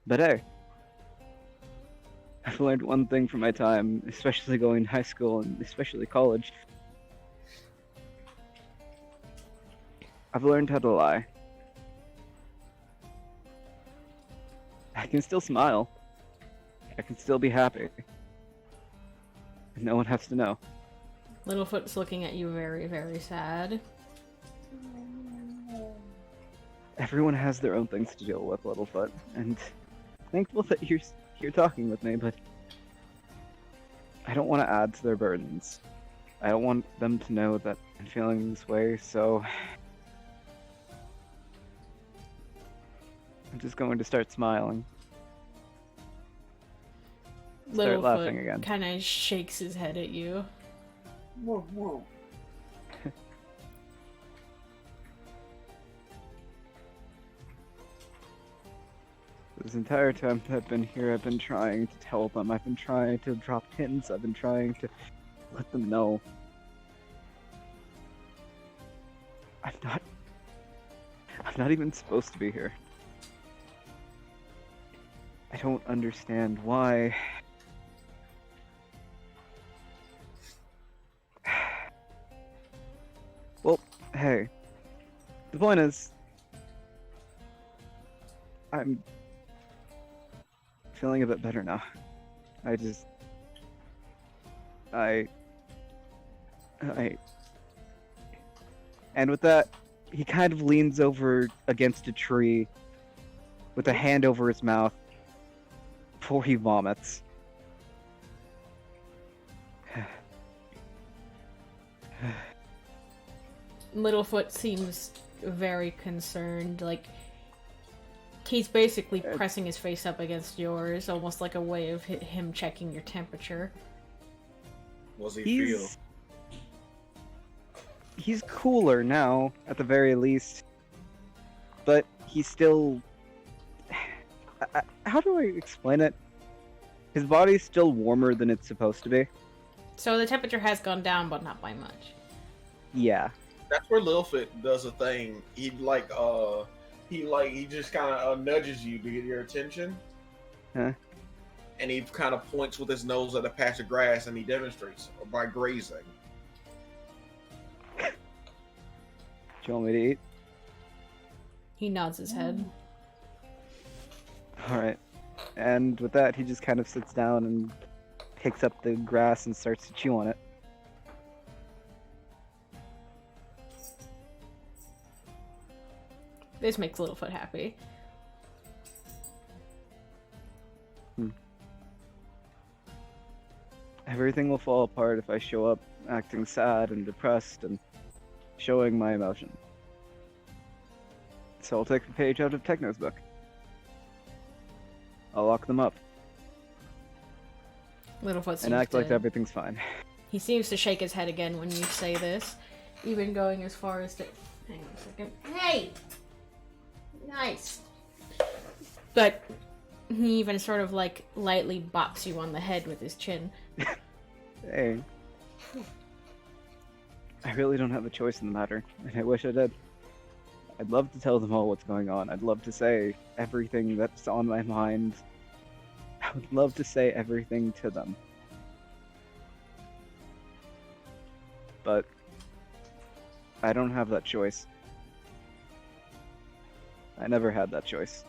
S4: But hey, I've learned one thing from my time, especially going to high school and especially college. I've learned how to lie. I can still smile. I can still be happy. No one has to know.
S1: Littlefoot's looking at you very, very sad.
S4: Everyone has their own things to deal with, Littlefoot, and thankful that you're here talking with me, but I don't want to add to their burdens. I don't want them to know that I'm feeling this way, so I'm just going to start smiling. Start laughing again.
S1: Kind of shakes his head at you.
S2: Whoa, whoa.
S4: This entire time that I've been here, I've been trying to tell them. I've been trying to drop hints. I've been trying to let them know. I'm not even supposed to be here. I don't understand why. Well, hey. The point is, I'm feeling a bit better now. And with that, he kind of leans over against a tree with a hand over his mouth before he vomits.
S1: Littlefoot seems very concerned, like he's basically pressing his face up against yours, almost like a way of him checking your temperature.
S2: What's he feel?
S4: He's cooler now, at the very least. But he's still... How do I explain it? His body's still warmer than it's supposed to be.
S1: So the temperature has gone down, but not by much.
S4: Yeah.
S2: That's where Littlefoot does a thing. He just kind of nudges you to get your attention.
S4: Huh?
S2: And he kind of points with his nose at a patch of grass, and he demonstrates by grazing.
S4: Do you want me to eat?
S1: He nods his head.
S4: Alright. And with that, he just kind of sits down and picks up the grass and starts to chew on it.
S1: This makes Littlefoot happy.
S4: Everything will fall apart if I show up acting sad and depressed and showing my emotion. So I'll take a page out of Techno's book. I'll lock them up
S1: Littlefoot seems
S4: and act like
S1: to...
S4: everything's fine.
S1: He seems to shake his head again when you say this, even going as far as to... Hang on a second. Hey! Nice! But he even sort of like lightly bops you on the head with his chin.
S4: Hey. I really don't have a choice in the matter, and I wish I did. I'd love to tell them all what's going on. I'd love to say everything that's on my mind. I would love to say everything to them. But I don't have that choice. I never had that choice.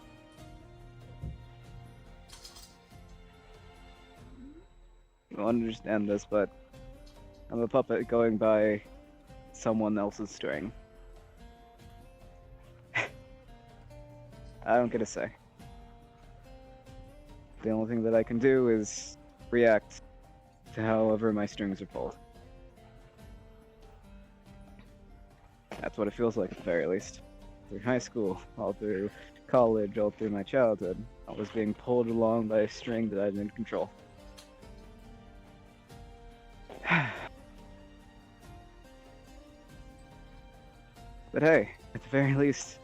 S4: You don't understand this, but I'm a puppet going by someone else's string. I don't get a say. The only thing that I can do is react to however my strings are pulled. That's what it feels like at the very least. Through high school, all through college, all through my childhood, I was being pulled along by a string that I didn't control. But hey, at the very least,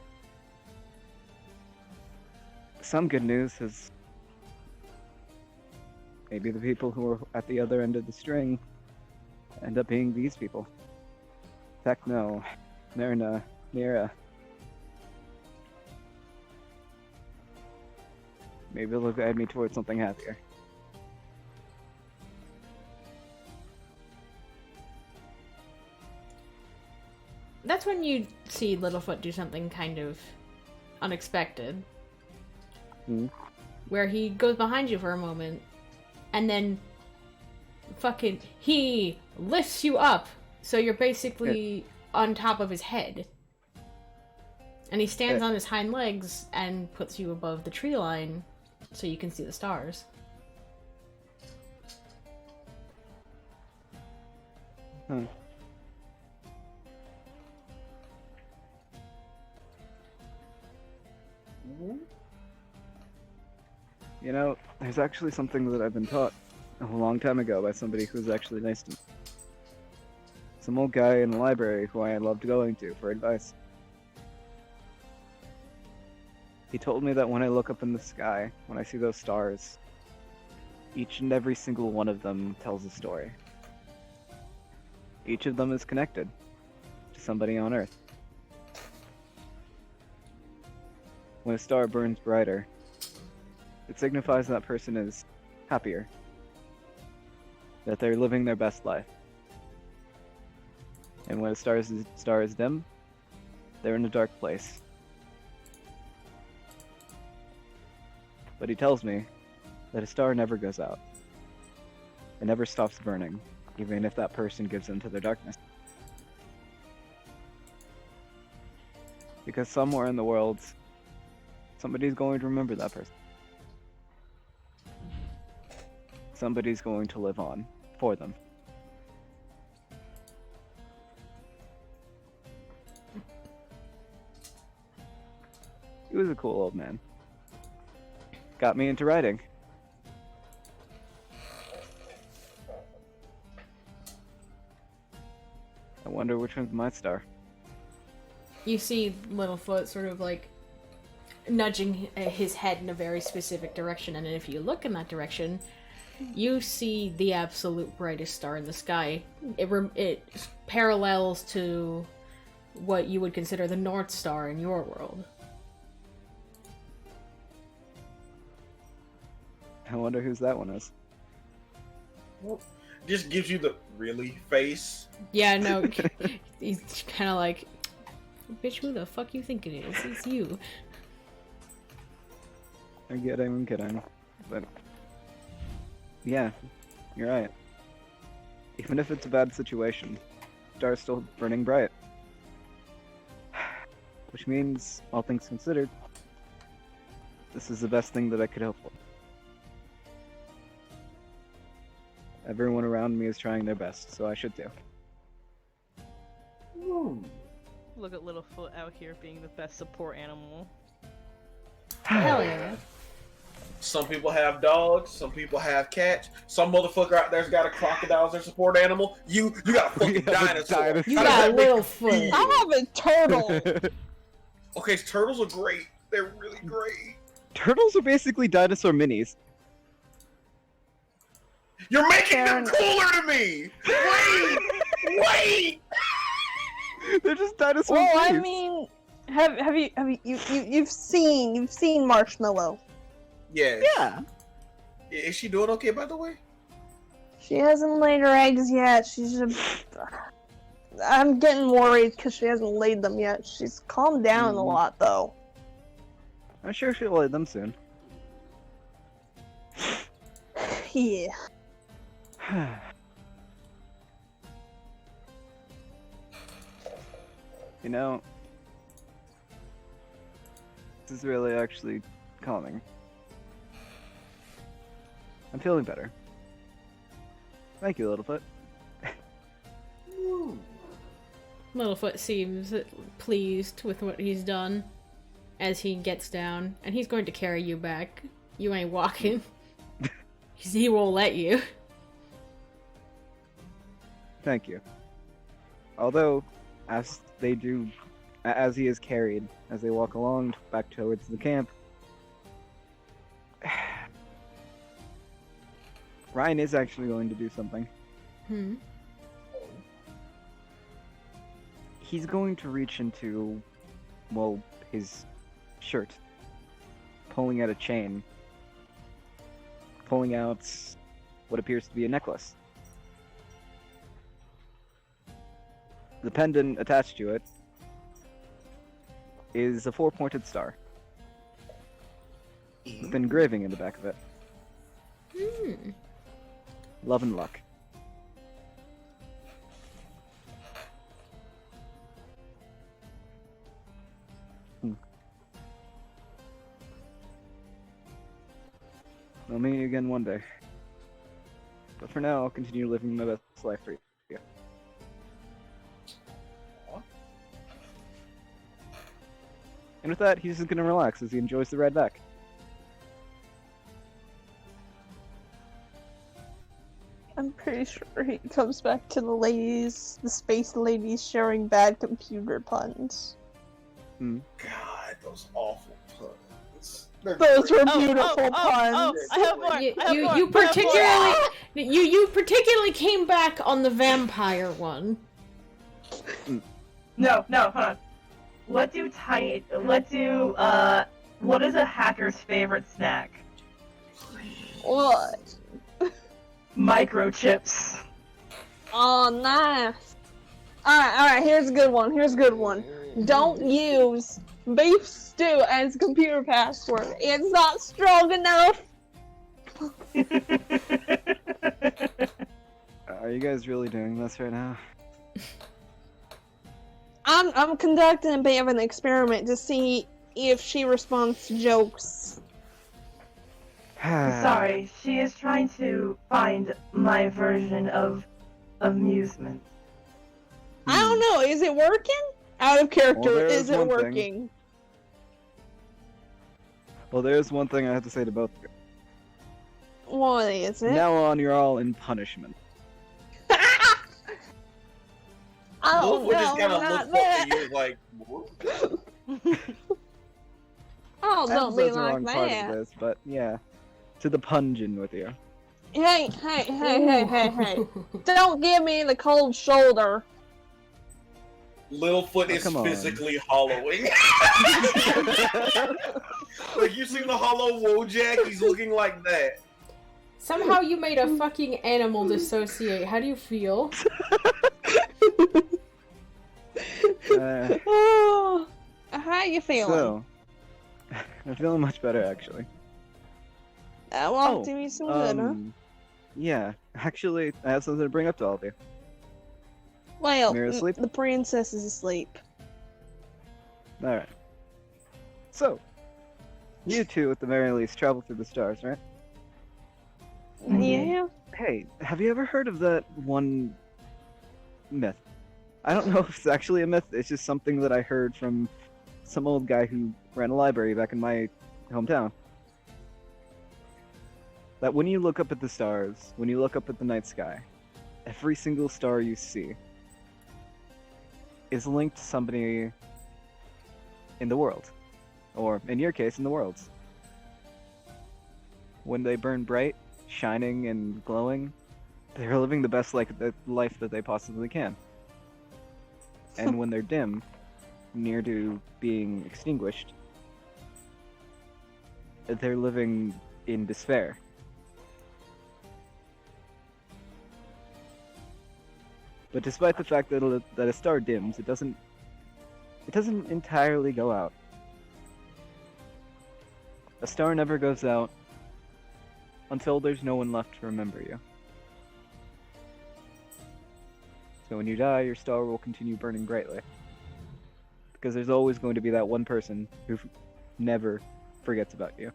S4: some good news is maybe the people who are at the other end of the string end up being these people. Techno, Myrna, Mira. Maybe it'll guide me towards something happier.
S1: That's when you see Littlefoot do something kind of unexpected.
S4: Hmm?
S1: Where he goes behind you for a moment, and then he lifts you up, so you're basically on top of his head. And he stands on his hind legs and puts you above the tree line so you can see the stars.
S4: Hmm. You know, there's actually something that I've been taught a long time ago by somebody who's actually nice to me. Some old guy in the library who I loved going to for advice. He told me that when I look up in the sky, when I see those stars, each and every single one of them tells a story. Each of them is connected to somebody on Earth. When a star burns brighter, it signifies that person is happier, that they're living their best life. And when a star is dim, they're in a dark place. But he tells me that a star never goes out. It never stops burning, even if that person gives in to their darkness. Because somewhere in the world, somebody's going to remember that person. Somebody's going to live on for them. He was a cool old man. Got me into writing. I wonder which one's my star.
S1: You see Littlefoot sort of like nudging his head in a very specific direction, and if you look in that direction, you see the absolute brightest star in the sky. It parallels to what you would consider the North Star in your world.
S4: I wonder whose that one is.
S2: Just gives you the really face.
S1: Yeah, no, he's kind of like, bitch, who the fuck you think it is? It's you.
S4: I'm kidding. But yeah, you're right. Even if it's a bad situation, the star's still burning bright. Which means, all things considered, this is the best thing that I could hope for. Everyone around me is trying their best, so I should too.
S5: Look at Littlefoot out here being the best support animal.
S1: Hell yeah.
S2: Some people have dogs, some people have cats, some motherfucker out there's got a crocodile as their support animal. You got a fucking dinosaur.
S1: You got a Littlefoot.
S3: I have a turtle.
S2: Okay, turtles are great. They're really great.
S4: Turtles are basically dinosaur minis.
S2: You're making them cooler to me! Wait!
S4: They're just dinosaur
S3: Well,
S4: minis.
S3: I mean, you've seen Marshmallow.
S2: Yeah.
S4: Yeah.
S2: Is she doing okay, by the way?
S3: She hasn't laid her eggs yet. I'm getting worried because she hasn't laid them yet. She's calmed down a lot, though.
S4: I'm sure she'll lay them soon.
S3: Yeah.
S4: You know, this is really actually calming. I'm feeling better. Thank you, Littlefoot.
S1: Littlefoot seems pleased with what he's done as he gets down, and he's going to carry you back. You ain't walking. He won't let you.
S4: Thank you. Although, as he is carried, as they walk along back towards the camp, Ryan is actually going to do something. He's going to reach into, well, his shirt, pulling out a chain, pulling out what appears to be a necklace. The pendant attached to it is a 4-pointed star with engraving in the back of it. Love and luck. I'll meet you again one day. But for now, I'll continue living my best life for you. And with that, he's just gonna relax as he enjoys the ride back.
S3: I'm pretty sure he comes back to the space ladies sharing bad computer puns.
S2: God, those awful puns.
S3: Those were
S5: Oh,
S3: beautiful puns.
S5: I have more.
S1: You particularly came back on the vampire one.
S7: No, hold on. What is a hacker's favorite snack?
S3: What?
S7: Microchips.
S3: Oh, nice. Alright, here's a good one. Don't use beef stew as computer password. It's not strong enough.
S4: Are you guys really doing this right now?
S3: I'm conducting a bit of an experiment to see if she responds to jokes.
S7: Sorry, she is trying to find my version of amusement.
S3: I don't know, is it working? Out of character,
S4: Well,
S3: is it
S4: one thing.
S3: working?
S4: Well, there's one thing I have to say to both of you.
S3: What is it?
S4: Now on, you're all in punishment.
S3: Oh,
S2: Wolf would just kind of
S3: not
S2: look up
S3: that.
S2: at you like, what?
S3: Oh, don't be
S4: Emphasize the
S3: like
S4: wrong part
S3: that.
S4: of this, but yeah. To the pungin with you.
S3: Hey. Don't give me the cold shoulder.
S2: Littlefoot is
S4: come on.
S2: physically hollowing. Like, you seen the hollow Wojak? He's looking like that.
S1: Somehow you made a fucking animal dissociate. How do you feel?
S3: Oh, how you feeling?
S4: So, I'm feeling much better, actually.
S3: Walk to me some good, huh?
S4: Yeah, actually, I have something to bring up to all of you.
S3: Well,
S4: Mira asleep?
S3: the princess is asleep.
S4: Alright. So, you two, at the very least, travel through the stars, right?
S3: Yeah.
S4: Hey, have you ever heard of that one myth? I don't know if it's actually a myth, it's just something that I heard from some old guy who ran a library back in my hometown. That when you look up at the stars, when you look up at the night sky, every single star you see is linked to somebody in the world. Or, in your case, in the worlds. When they burn bright, shining, and glowing, they're living the best life that they possibly can. And when they're dim, near to being extinguished, they're living in despair. But despite the fact that a star dims, it doesn't entirely go out. A star never goes out until there's no one left to remember you. So when you die, your star will continue burning brightly. Because there's always going to be that one person who never forgets about you.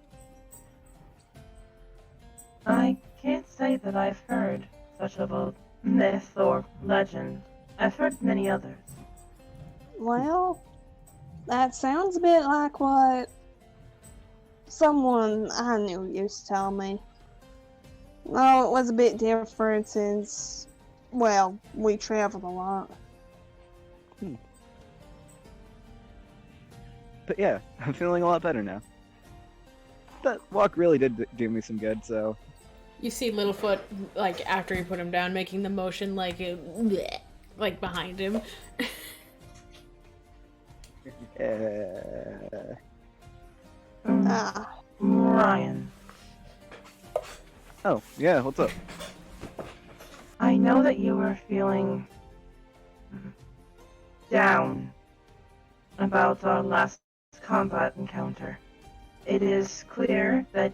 S7: I can't say that I've heard such of a myth or legend. I've heard many others.
S3: Well, that sounds a bit like what someone I knew used to tell me. No, it was a bit different since, well, we traveled a lot.
S4: But yeah, I'm feeling a lot better now. That walk really did do me some good, so...
S1: You see Littlefoot, like, after you put him down, making the motion, like, bleh, like behind him.
S7: Ryan,
S4: Oh, yeah, what's up?
S7: I know that you were feeling down about our last combat encounter. It is clear that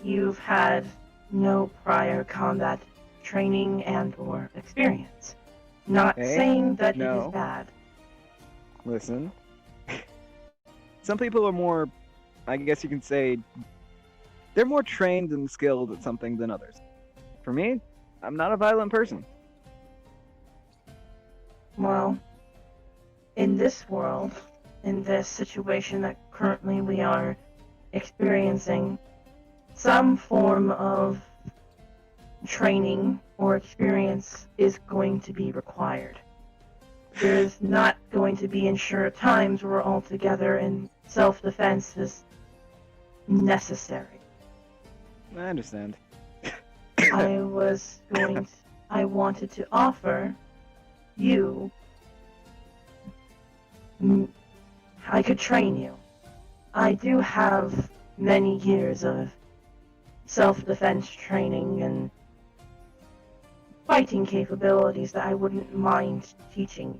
S7: you've had no prior combat training and or experience. Not
S4: Hey,
S7: saying that it
S4: no.
S7: is bad.
S4: Listen. Some people are more, I guess you can say, they're more trained and skilled at something than others. For me, I'm not a violent person.
S7: Well, in this world, in this situation that currently we are experiencing, some form of training or experience is going to be required. There's not going to be ensure times where we're all together and self-defense is necessary.
S4: I understand.
S7: I wanted to offer you, I could train you. I do have many years of self-defense training and fighting capabilities that I wouldn't mind teaching you.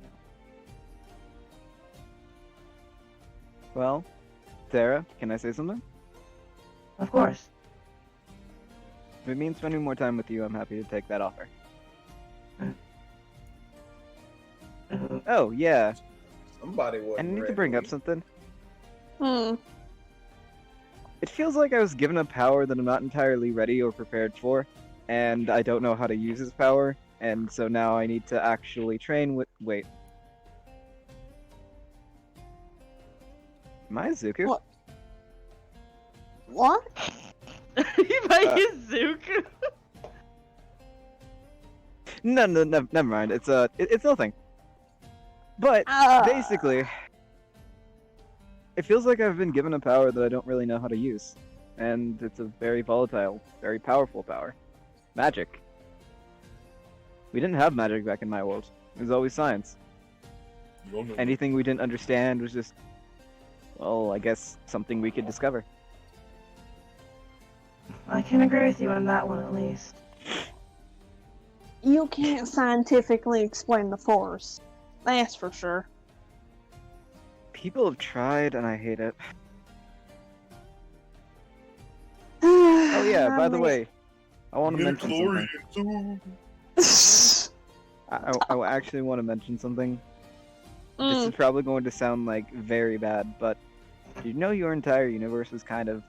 S4: Well, Sarah, can I say something?
S7: Of course.
S4: If it means spending more time with you, I'm happy to take that offer. Oh, yeah.
S2: Somebody was.
S4: I need to bring up something.
S3: Hmm.
S4: It feels like I was given a power that I'm not entirely ready or prepared for, and I don't know how to use this power, and so now I need to actually train with. Wait. Am I Zuko?
S3: What? What?
S5: By Zuko.
S4: No, never mind. It's nothing. But basically, it feels like I've been given a power that I don't really know how to use, and it's a very volatile, very powerful power. Magic. We didn't have magic back in my world. It was always science. Anything we didn't understand was just, well, I guess something we could discover.
S7: I can agree with you on that one at least.
S3: You can't scientifically explain the Force. That's for sure.
S4: People have tried, and I hate it.
S3: Oh
S4: Yeah, by the way, I want to mention something. I actually want to mention something. This is probably going to sound like very bad, but do you know your entire universe is kind of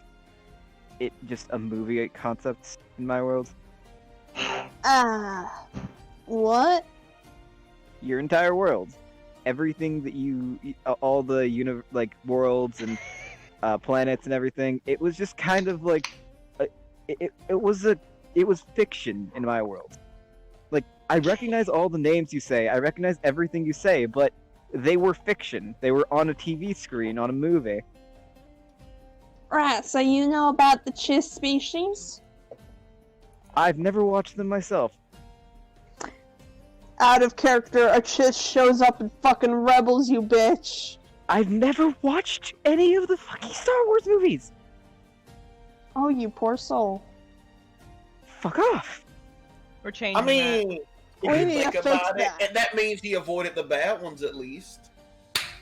S4: just a movie concept in my world?
S3: What?
S4: Your entire world, everything that all the worlds and planets and everything, it was just kind of like it was fiction in my world. Like, I recognize all the names you say, I recognize everything you say, but they were fiction. They were on a TV screen, on a movie.
S3: Right, so you know about the Chiss species?
S4: I've never watched them myself.
S3: Out of character, a Chiss shows up in fucking Rebels, you bitch.
S4: I've never watched any of the fucking Star Wars movies.
S3: Oh, you poor soul.
S4: Fuck off.
S5: We're changing
S2: I mean,
S3: We
S2: if you
S3: need to
S2: think
S3: fix
S2: about it,
S3: that.
S2: and that means he avoided the bad ones at least.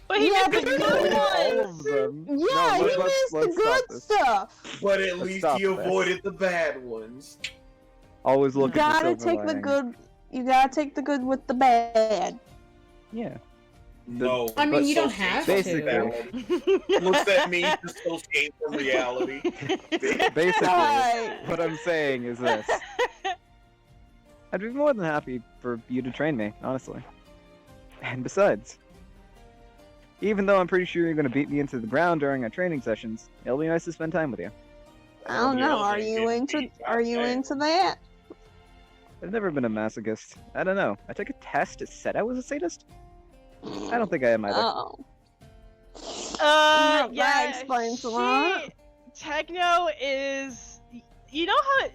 S5: But he
S3: Yeah,
S5: missed the
S3: but
S5: good
S3: you-
S4: All
S5: ones!
S4: of them.
S3: Yeah,
S4: No,
S3: you
S4: let's
S3: missed the
S4: stop
S3: good
S4: this.
S3: stuff.
S2: But at
S4: Let's
S2: least
S4: stop
S2: he
S4: this.
S2: avoided the bad ones.
S4: Always
S3: You
S4: look at the
S3: gotta
S4: silver
S3: take the
S4: lining.
S3: good. You gotta take the good with the bad.
S4: Yeah.
S2: No.
S1: I mean,
S4: But
S1: you don't
S2: Dissociate
S1: have
S2: from
S4: Basically.
S2: reality. Looks at me, dissociate from reality.
S4: Basically,
S3: Right.
S4: what I'm saying is this. I'd be more than happy for you to train me, honestly. And besides, even though I'm pretty sure you're going to beat me into the ground during our training sessions, it'll be nice to spend time with you.
S3: I don't know. Are you into that?
S4: I've never been a masochist. I don't know. I took a test. It said I was a sadist. I don't think I am either.
S3: Oh.
S5: Yeah,
S3: that explains a lot.
S5: Techno is, you know how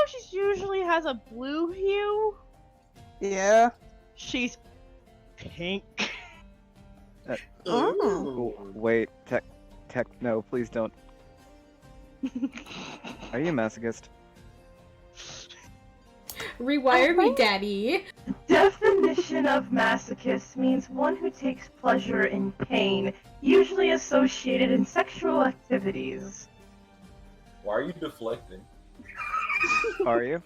S5: she usually has a blue hue?
S3: Yeah.
S5: She's pink.
S3: Oh.
S4: Wait, no, please don't. Are you a masochist?
S1: Rewire me, daddy.
S7: Definition of masochist means one who takes pleasure in pain, usually associated in sexual activities.
S2: Why are you deflecting?
S4: Are you?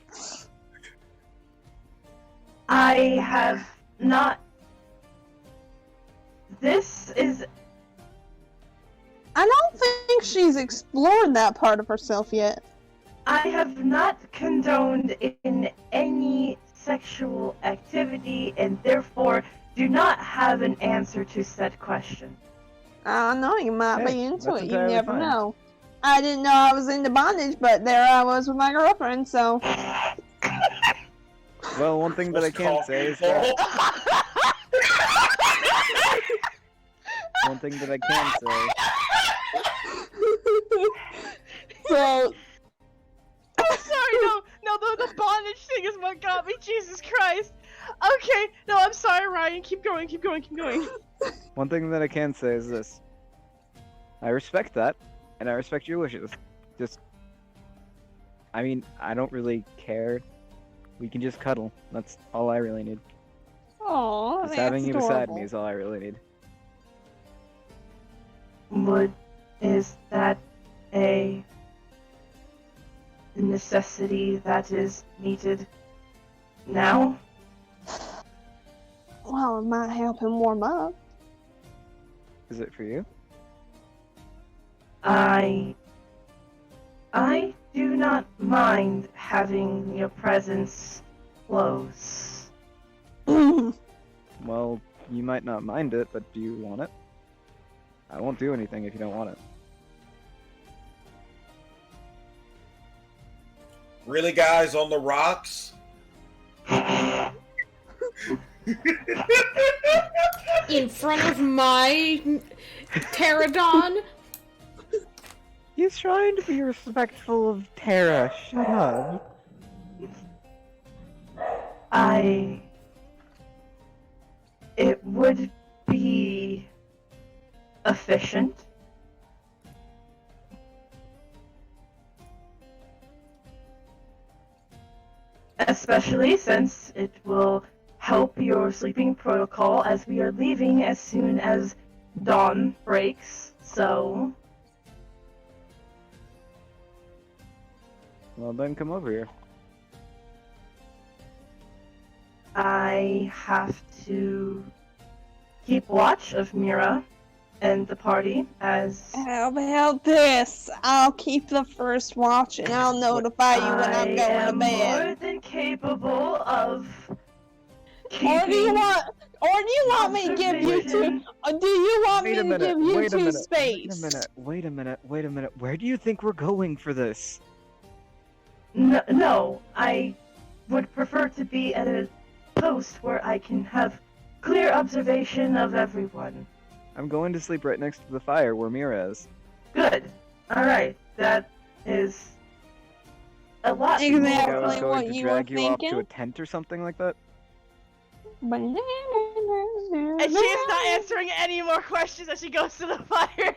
S7: I have not. This is.
S3: I don't think she's explored that part of herself yet.
S7: I have not condoned in any sexual activity and therefore do not have an answer to said question.
S3: I know you might be
S4: Hey,
S3: into
S4: that's
S3: it. You
S4: entirely
S3: never
S4: fine.
S3: know. I didn't know I was into bondage, but there I was with my girlfriend, so.
S4: Well, one thing that I can say is that one thing that I can say.
S3: So,
S5: Sorry, no, the bondage thing is what got me. Jesus Christ. Okay, no, I'm sorry, Ryan. Keep going.
S4: One thing that I can say is this. I respect that, and I respect your wishes. I mean, I don't really care. We can just cuddle. That's all I really need.
S3: aw,
S4: Just
S3: that's
S4: having you beside
S3: adorable.
S4: me is all I really need.
S7: Is that a necessity that is needed now?
S3: Well, it might help him warm up.
S4: Is it for you?
S7: I do not mind having your presence close.
S4: Well, you might not mind it, but do you want it? I won't do anything if you don't want it.
S2: Really, guys, on the rocks?
S1: In front of my pterodon?
S4: He's trying to be respectful of Terra. Shut up.
S7: It would be efficient. Especially since it will help your sleeping protocol as we are leaving as soon as dawn breaks, so...
S4: Well, then come over here.
S7: I have to keep watch of Mira and the party as
S3: How about this? I'll keep the first watch and I'll notify you when I'm going to
S7: am
S3: bed.
S7: more than capable of
S3: Or do you want me to give you
S7: observation.
S3: two? Do you want me
S4: Wait a
S3: to
S4: minute.
S3: give you
S4: Wait a
S3: two
S4: minute.
S3: space?
S4: Wait a minute. Where do you think we're going for this?
S7: No, I would prefer to be at a post where I can have clear observation of everyone.
S4: I'm going to sleep right next to the fire where Mira is.
S7: Good. Alright, that is a lot
S3: Exactly.
S4: Think I
S7: more.
S4: was going
S3: what
S4: to
S3: you
S4: drag
S3: were
S4: you off to
S3: thinking?
S4: a tent or something like that?
S5: And she is not answering any more questions as she goes to the fire.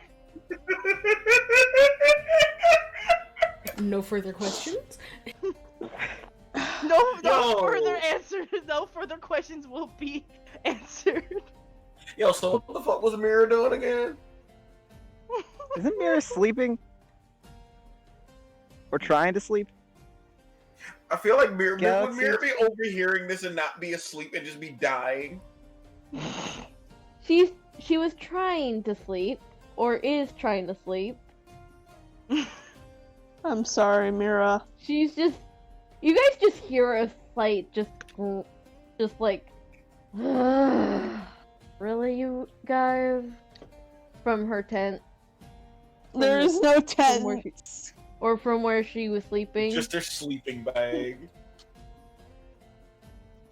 S1: No further questions?
S5: No
S2: Yo.
S5: further answers, no further questions will be answered.
S2: Yo, so what the fuck was Mira doing again?
S4: Isn't Mira sleeping? Or trying to sleep?
S2: I feel like Mira, would
S4: Galaxy?
S2: Mira be overhearing this and not be asleep and just be dying?
S6: She was trying to sleep, or is trying to sleep.
S3: I'm sorry, Mira.
S6: She's just, you guys just hear a slight, just like, really, you guys, from her tent,
S3: There is no
S6: from where
S3: tent.
S6: she, or from where she was sleeping.
S2: Just their sleeping bag.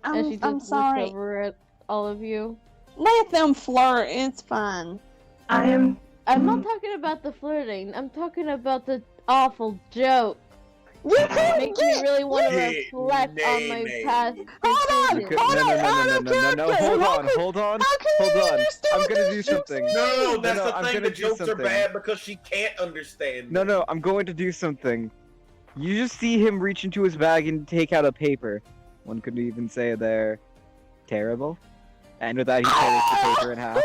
S6: And she just
S3: I'm
S6: looks
S3: sorry.
S6: over at all of you.
S3: Let them flirt. It's fine.
S7: I am
S6: I'm not talking about the flirting. I'm talking about the awful joke.
S3: You couldn't
S6: Makes me
S3: get.
S6: really want to
S2: Yeah,
S6: reflect on my
S2: nay.
S6: past.
S3: Hold on,
S6: decisions.
S3: hold on, out of
S4: No,
S3: character.
S4: hold
S3: How
S4: on,
S3: could-
S4: hold on.
S3: How can
S4: Hold
S3: you
S4: on.
S3: understand
S4: I'm gonna
S3: what
S4: do
S3: these jokes
S4: something.
S3: mean?
S2: No, that's
S4: no,
S2: the
S4: I'm
S2: thing.
S4: gonna
S2: The
S4: do
S2: jokes are
S4: something.
S2: bad because she can't understand.
S4: No, no, I'm going to do something. You just see him reach into his bag and take out a paper. One could even say they're terrible. And with that, he tears the paper in half.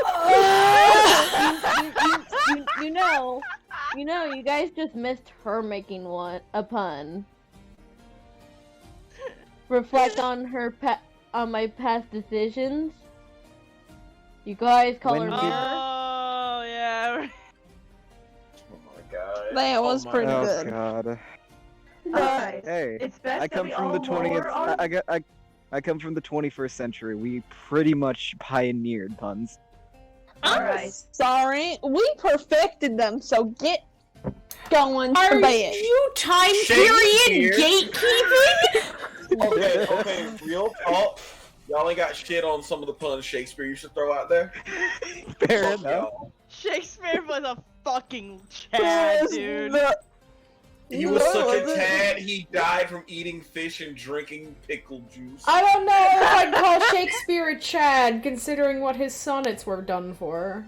S6: You know, you guys just missed her making a pun. Reflect on on my past decisions. You guys call
S4: When
S6: her
S4: did-
S6: Mira.
S5: Oh, yeah.
S2: Oh my god.
S3: That was
S2: my
S3: pretty
S2: God.
S3: good.
S4: God.
S7: Alright.
S4: Hey,
S7: It's best
S4: I
S7: that
S4: come
S7: we
S4: from
S7: all
S4: the 20th.
S7: war on-
S4: I come from the 21st century. We pretty much pioneered puns.
S3: I'm
S7: Alright.
S3: sorry, we perfected them, so get going
S1: Are
S3: to bed.
S1: you time
S2: Shakespeare.
S1: period gatekeeping?
S2: Okay, real talk. Y'all ain't got shit on some of the puns Shakespeare used to throw out there.
S4: Fair
S2: Fuck
S4: enough.
S2: y'all.
S5: Shakespeare was a fucking Chad, dude.
S2: He was
S3: No,
S2: such a
S3: it wasn't.
S2: tad, he died from eating fish and drinking pickle juice.
S1: I don't know if I'd call Shakespeare a Chad, considering what his sonnets were done for.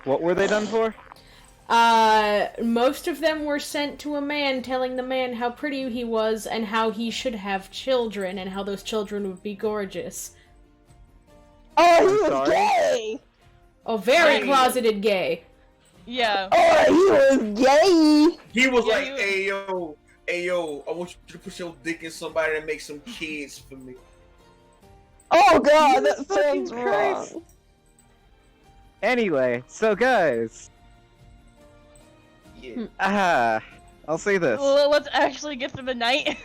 S4: What were they done for?
S1: Most of them were sent to a man telling the man how pretty he was and how he should have children and how those children would be gorgeous.
S3: Oh, he
S4: I'm
S3: was
S4: sorry?
S3: gay!
S1: Oh, very
S2: Hey.
S1: closeted gay.
S5: Yeah.
S3: Oh, he was gay!
S2: He was
S5: Yeah,
S2: like,
S5: he was-
S2: hey yo, I want you to put your dick in somebody and make some kids for me.
S3: Oh god,
S4: Jesus
S3: that sounds
S4: fucking Christ.
S3: wrong.
S4: Anyway, so guys,
S2: Yeah.
S4: I'll say this.
S5: Well, let's actually get through the night.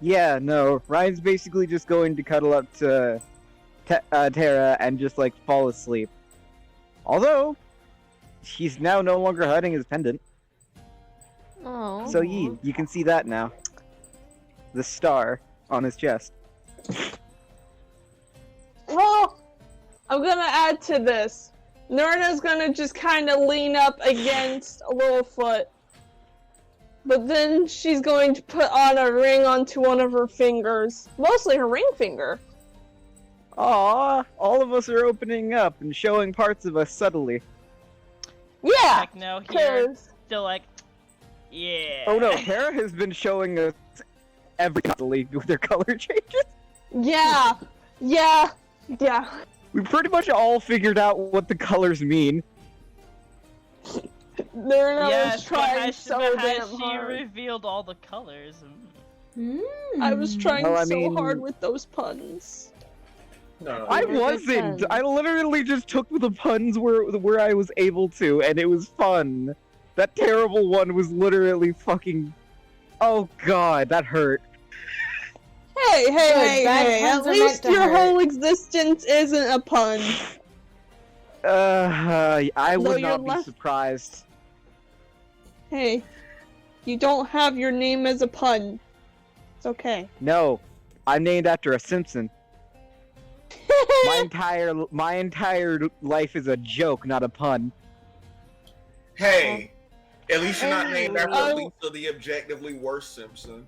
S4: Yeah, no, Ryan's basically just going to cuddle up to Tara and just like fall asleep. Although, he's now no longer hiding his pendant.
S1: Oh.
S4: So you can see that now. The star on his chest.
S3: Well, I'm gonna add to this. Nurna's gonna just kind of lean up against Littlefoot. But then she's going to put on a ring onto one of her fingers. Mostly her ring finger.
S4: Aw, all of us are opening up and showing parts of us subtly.
S3: Yeah!
S5: Heck no, here.
S3: 'Cause
S5: Still like, yeah.
S4: Oh no, Tara has been showing us every subtly with their color changes.
S3: yeah, yeah.
S4: We pretty much all figured out what the colors mean.
S3: Nurna
S5: Yes,
S3: was trying so damn
S5: she
S3: hard.
S5: revealed all the colors.
S3: I was trying
S4: Well, I
S3: so
S4: mean-
S3: hard with those puns.
S2: No.
S4: I
S1: Very good
S4: wasn't.
S1: puns.
S4: I literally just took the puns where I was able to, and it was fun. That terrible one was literally fucking. Oh god, that hurt.
S3: Hey,
S1: bad
S3: hey!
S1: puns
S3: At
S1: are
S3: least
S1: meant to
S3: your
S1: hurt.
S3: whole existence isn't a pun.
S4: I
S3: No,
S4: would
S3: you're
S4: not be
S3: left-
S4: surprised.
S3: Hey, you don't have your name as a pun. It's okay.
S4: No, I'm named after a Simpson. My entire life is a joke, not a pun.
S2: Hey, at least you're not named after
S3: Oh.
S2: Lisa, the objectively worst Simpson.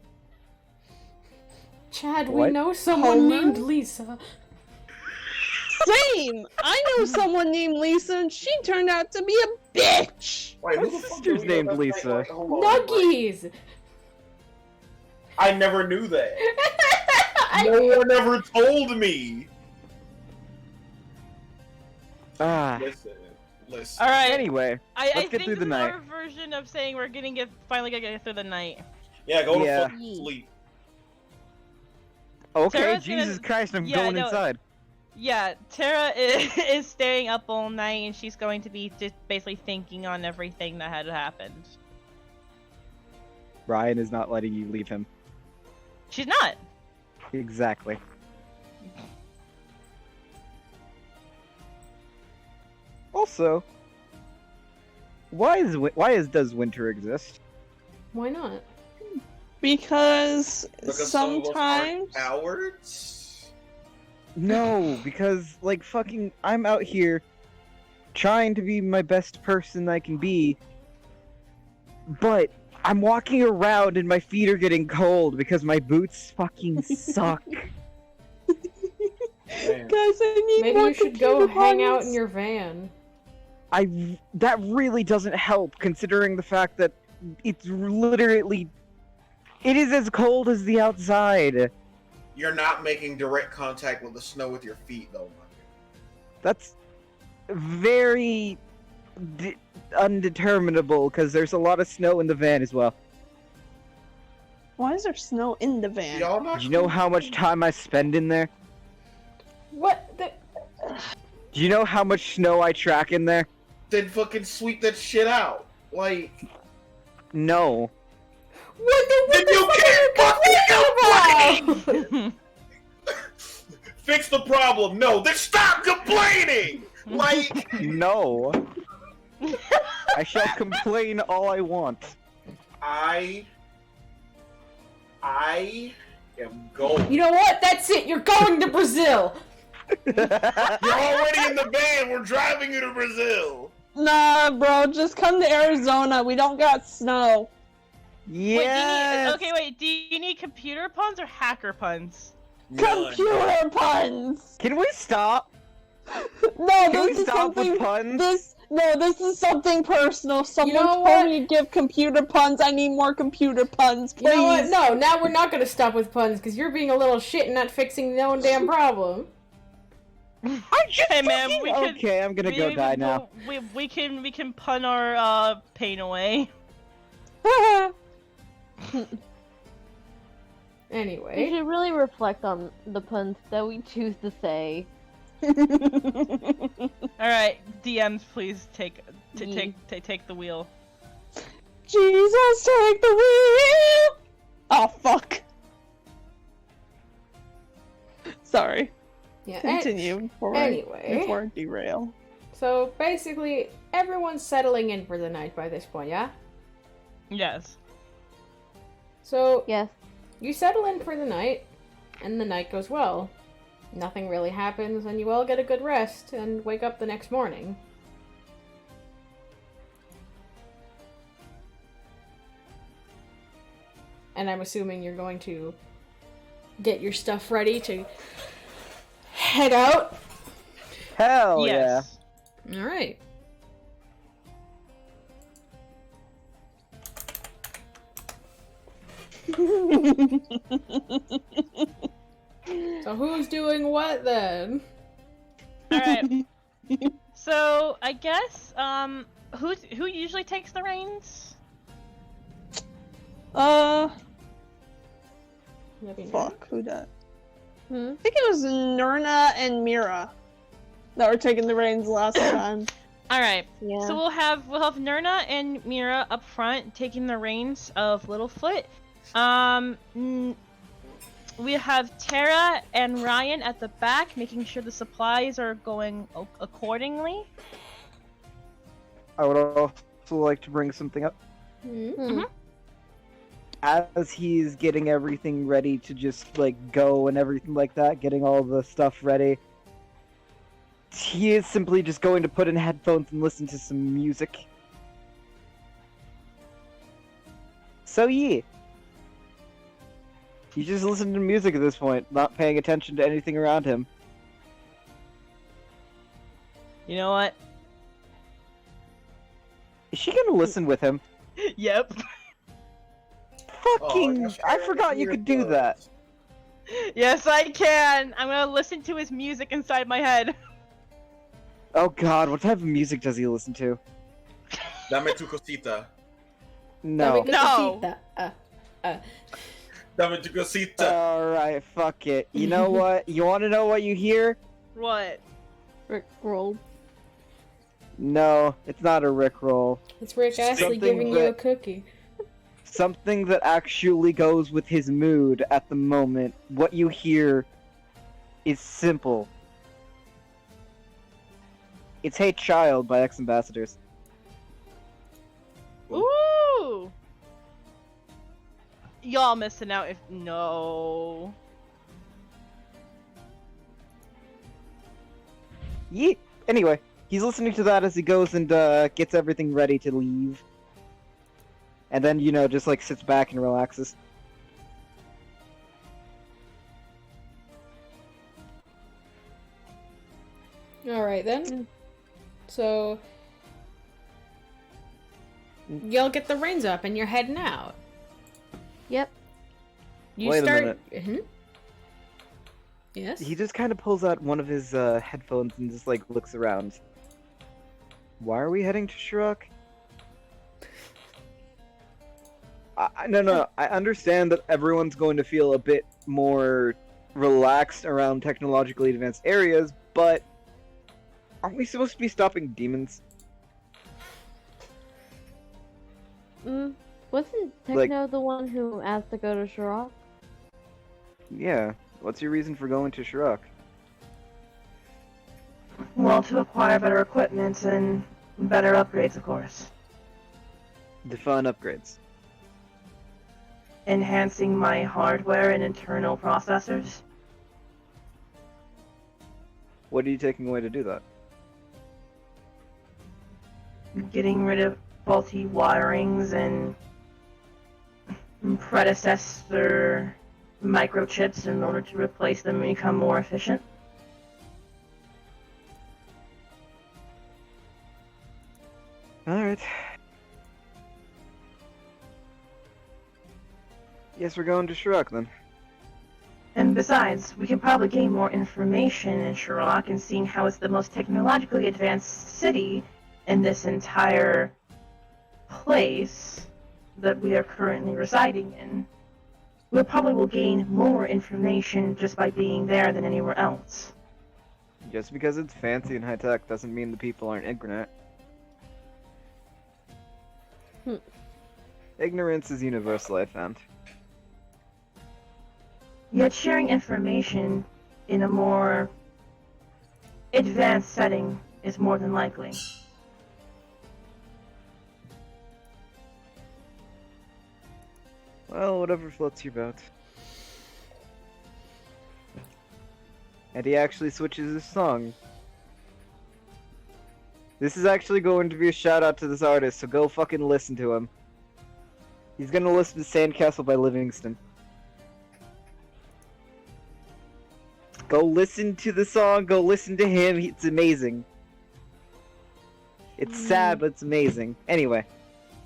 S1: Chad, we
S4: What?
S1: know someone
S3: Homer?
S1: named Lisa.
S3: Same! I know someone named Lisa and she turned out to be a bitch!
S2: Wait,
S4: My
S2: who the fuck
S4: sister's
S2: do we know
S4: named
S2: that's
S4: Lisa.
S2: like, hold on,
S1: Nuggies!
S2: I never knew that.
S1: I-
S2: No one ever told me.
S4: Ah.
S2: Listen.
S5: Alright,
S4: Anyway,
S5: I
S4: let's get
S5: think
S4: through
S5: this
S4: the
S5: is
S4: night.
S5: our version of saying we're finally gonna get through the night.
S2: Yeah, go
S4: Yeah.
S2: to fucking sleep.
S4: okay,
S5: Tara's gonna-
S4: Jesus Christ, I'm
S5: Yeah,
S4: going
S5: no.
S4: inside.
S5: Yeah, Tara is staying up all night and she's going to be just basically thinking on everything that had happened.
S4: Ryan is not letting you leave him.
S5: She's not.
S4: Exactly. Also, does winter exist?
S1: Why not?
S3: Because
S2: Because some of us
S3: sometimes.
S2: aren't cowards.
S4: No, because like fucking I'm out here trying to be my best person I can be, but I'm walking around and my feet are getting cold because my boots fucking suck.
S2: Damn.
S3: Guys, I need
S1: Maybe
S3: more
S1: you should go
S3: computer
S1: hang out
S3: puns.
S1: in your van.
S4: That really doesn't help considering the fact that it's literally it is as cold as the outside.
S2: You're not making direct contact with the snow with your feet, though, man.
S4: That's very undeterminable because there's a lot of snow in the van as well.
S3: Why is there snow in the van?
S2: Y'all not.
S4: Do you know how much time I spend in there?
S1: What the?
S4: Do you know how much snow I track in there?
S2: Then fucking sweep that shit out. Like,
S4: No.
S1: What
S2: then
S1: the
S2: you can't fucking complain! Fix the problem. No, then stop complaining! Like,
S4: No. I shall complain all I want.
S2: I am going.
S1: You know what? That's it. You're going to Brazil.
S2: You're already in the van. We're driving you to Brazil.
S3: Nah, bro, just come to Arizona. We don't got snow.
S4: Yes.
S5: Wait, do you need computer puns or hacker puns?
S3: Computer puns.
S4: Can we stop?
S3: No,
S4: Can
S3: this
S4: we
S3: is
S4: stop
S3: something.
S4: with puns?
S3: This is something personal. Someone
S1: know
S3: told
S1: what?
S3: me to give computer puns. I need more computer puns, please.
S1: You know what? No, now we're not going to stop with puns because you're being a little shit and not fixing no damn problem.
S5: Hey man, we can.
S4: Okay, I'm gonna go die now.
S5: We can pun our pain away.
S6: We
S1: Anyway.
S6: should really reflect on the puns that we choose to say.
S5: All right, DMs, please take the wheel.
S3: Jesus, take the wheel. Oh fuck. Sorry.
S1: Yeah.
S3: Continue before
S1: anyway.
S3: I derail.
S1: So basically, everyone's settling in for the night by this point, yeah?
S5: Yes.
S1: So
S6: Yes.
S1: you settle in for the night, and the night goes well. Nothing really happens, and you all get a good rest and wake up the next morning. And I'm assuming you're going to get your stuff ready to head out.
S4: Hell
S5: Yes.
S1: Alright. So who's doing what then?
S5: All right. So I guess who usually takes the reins?
S3: Fuck, who that?
S6: Hmm?
S3: I think it was Nurna and Mira that were taking the reins last time.
S5: All right.
S6: Yeah.
S5: So we'll have Nurna and Mira up front taking the reins of Littlefoot. We have Tara and Ryan at the back, making sure the supplies are going accordingly.
S4: I would also like to bring something up.
S1: Hmm?
S4: As he's getting everything ready to just, like, go and everything like that, getting all the stuff ready, he is simply just going to put in headphones and listen to some music. So, yeah. He's just listening to music at this point, not paying attention to anything around him.
S5: You know what?
S4: Is she gonna listen with him?
S5: Yep.
S4: Fucking! I forgot you could do that.
S5: Yes, I can. I'm gonna listen to his music inside my head.
S4: Oh god, what type of music does he listen to?
S2: Dame tu cosita.
S4: No.
S5: No.
S2: Dame tu cosita.
S4: Alright, fuck it. You know what? You wanna know what you hear?
S5: What?
S6: Rick rolled.
S4: No, it's not a Rickroll.
S1: It's Rick Astley
S4: Something
S1: giving you a
S4: that-
S1: cookie.
S4: Something that actually goes with his mood at the moment. What you hear is simple. It's Hey Child by Ex-Ambassadors.
S5: Ooh! Y'all missing out if no.
S4: Yeah. Anyway, he's listening to that as he goes and gets everything ready to leave. And then, you know, just like sits back and relaxes.
S1: Alright then. So y'all get the reins up and you're heading out.
S6: Yep.
S1: You
S4: Wait a
S1: start.
S4: minute.
S1: Yes.
S4: He just kind of pulls out one of his headphones and just like looks around. Why are we heading to Shirok? No. I understand that everyone's going to feel a bit more relaxed around technologically advanced areas, but aren't we supposed to be stopping demons?
S6: Wasn't Techno the one who asked to go to Shirok?
S4: Yeah. What's your reason for going to Shirok?
S7: Well, to acquire better equipment and better upgrades, of course.
S4: Define upgrades.
S7: Enhancing my hardware and internal processors.
S4: What are you taking away to do that?
S7: Getting rid of faulty wirings and predecessor microchips in order to replace them and become more efficient.
S4: Alright. Guess we're going to Shirok then.
S7: And besides, we can probably gain more information in Shirok, and seeing how it's the most technologically advanced city in this entire place that we are currently residing in, we probably will gain more information just by being there than anywhere else.
S4: Just because it's fancy and high tech doesn't mean the people aren't ignorant. Ignorance is universal, I found.
S7: Yet sharing information in a more advanced setting is more than likely.
S4: Well, whatever floats your boat. And he actually switches his song. This is actually going to be a shout out to this artist, so go fucking listen to him. He's gonna listen to Sandcastle by Livingston. Go listen to the song, go listen to him, it's amazing. It's sad, but it's amazing. Anyway,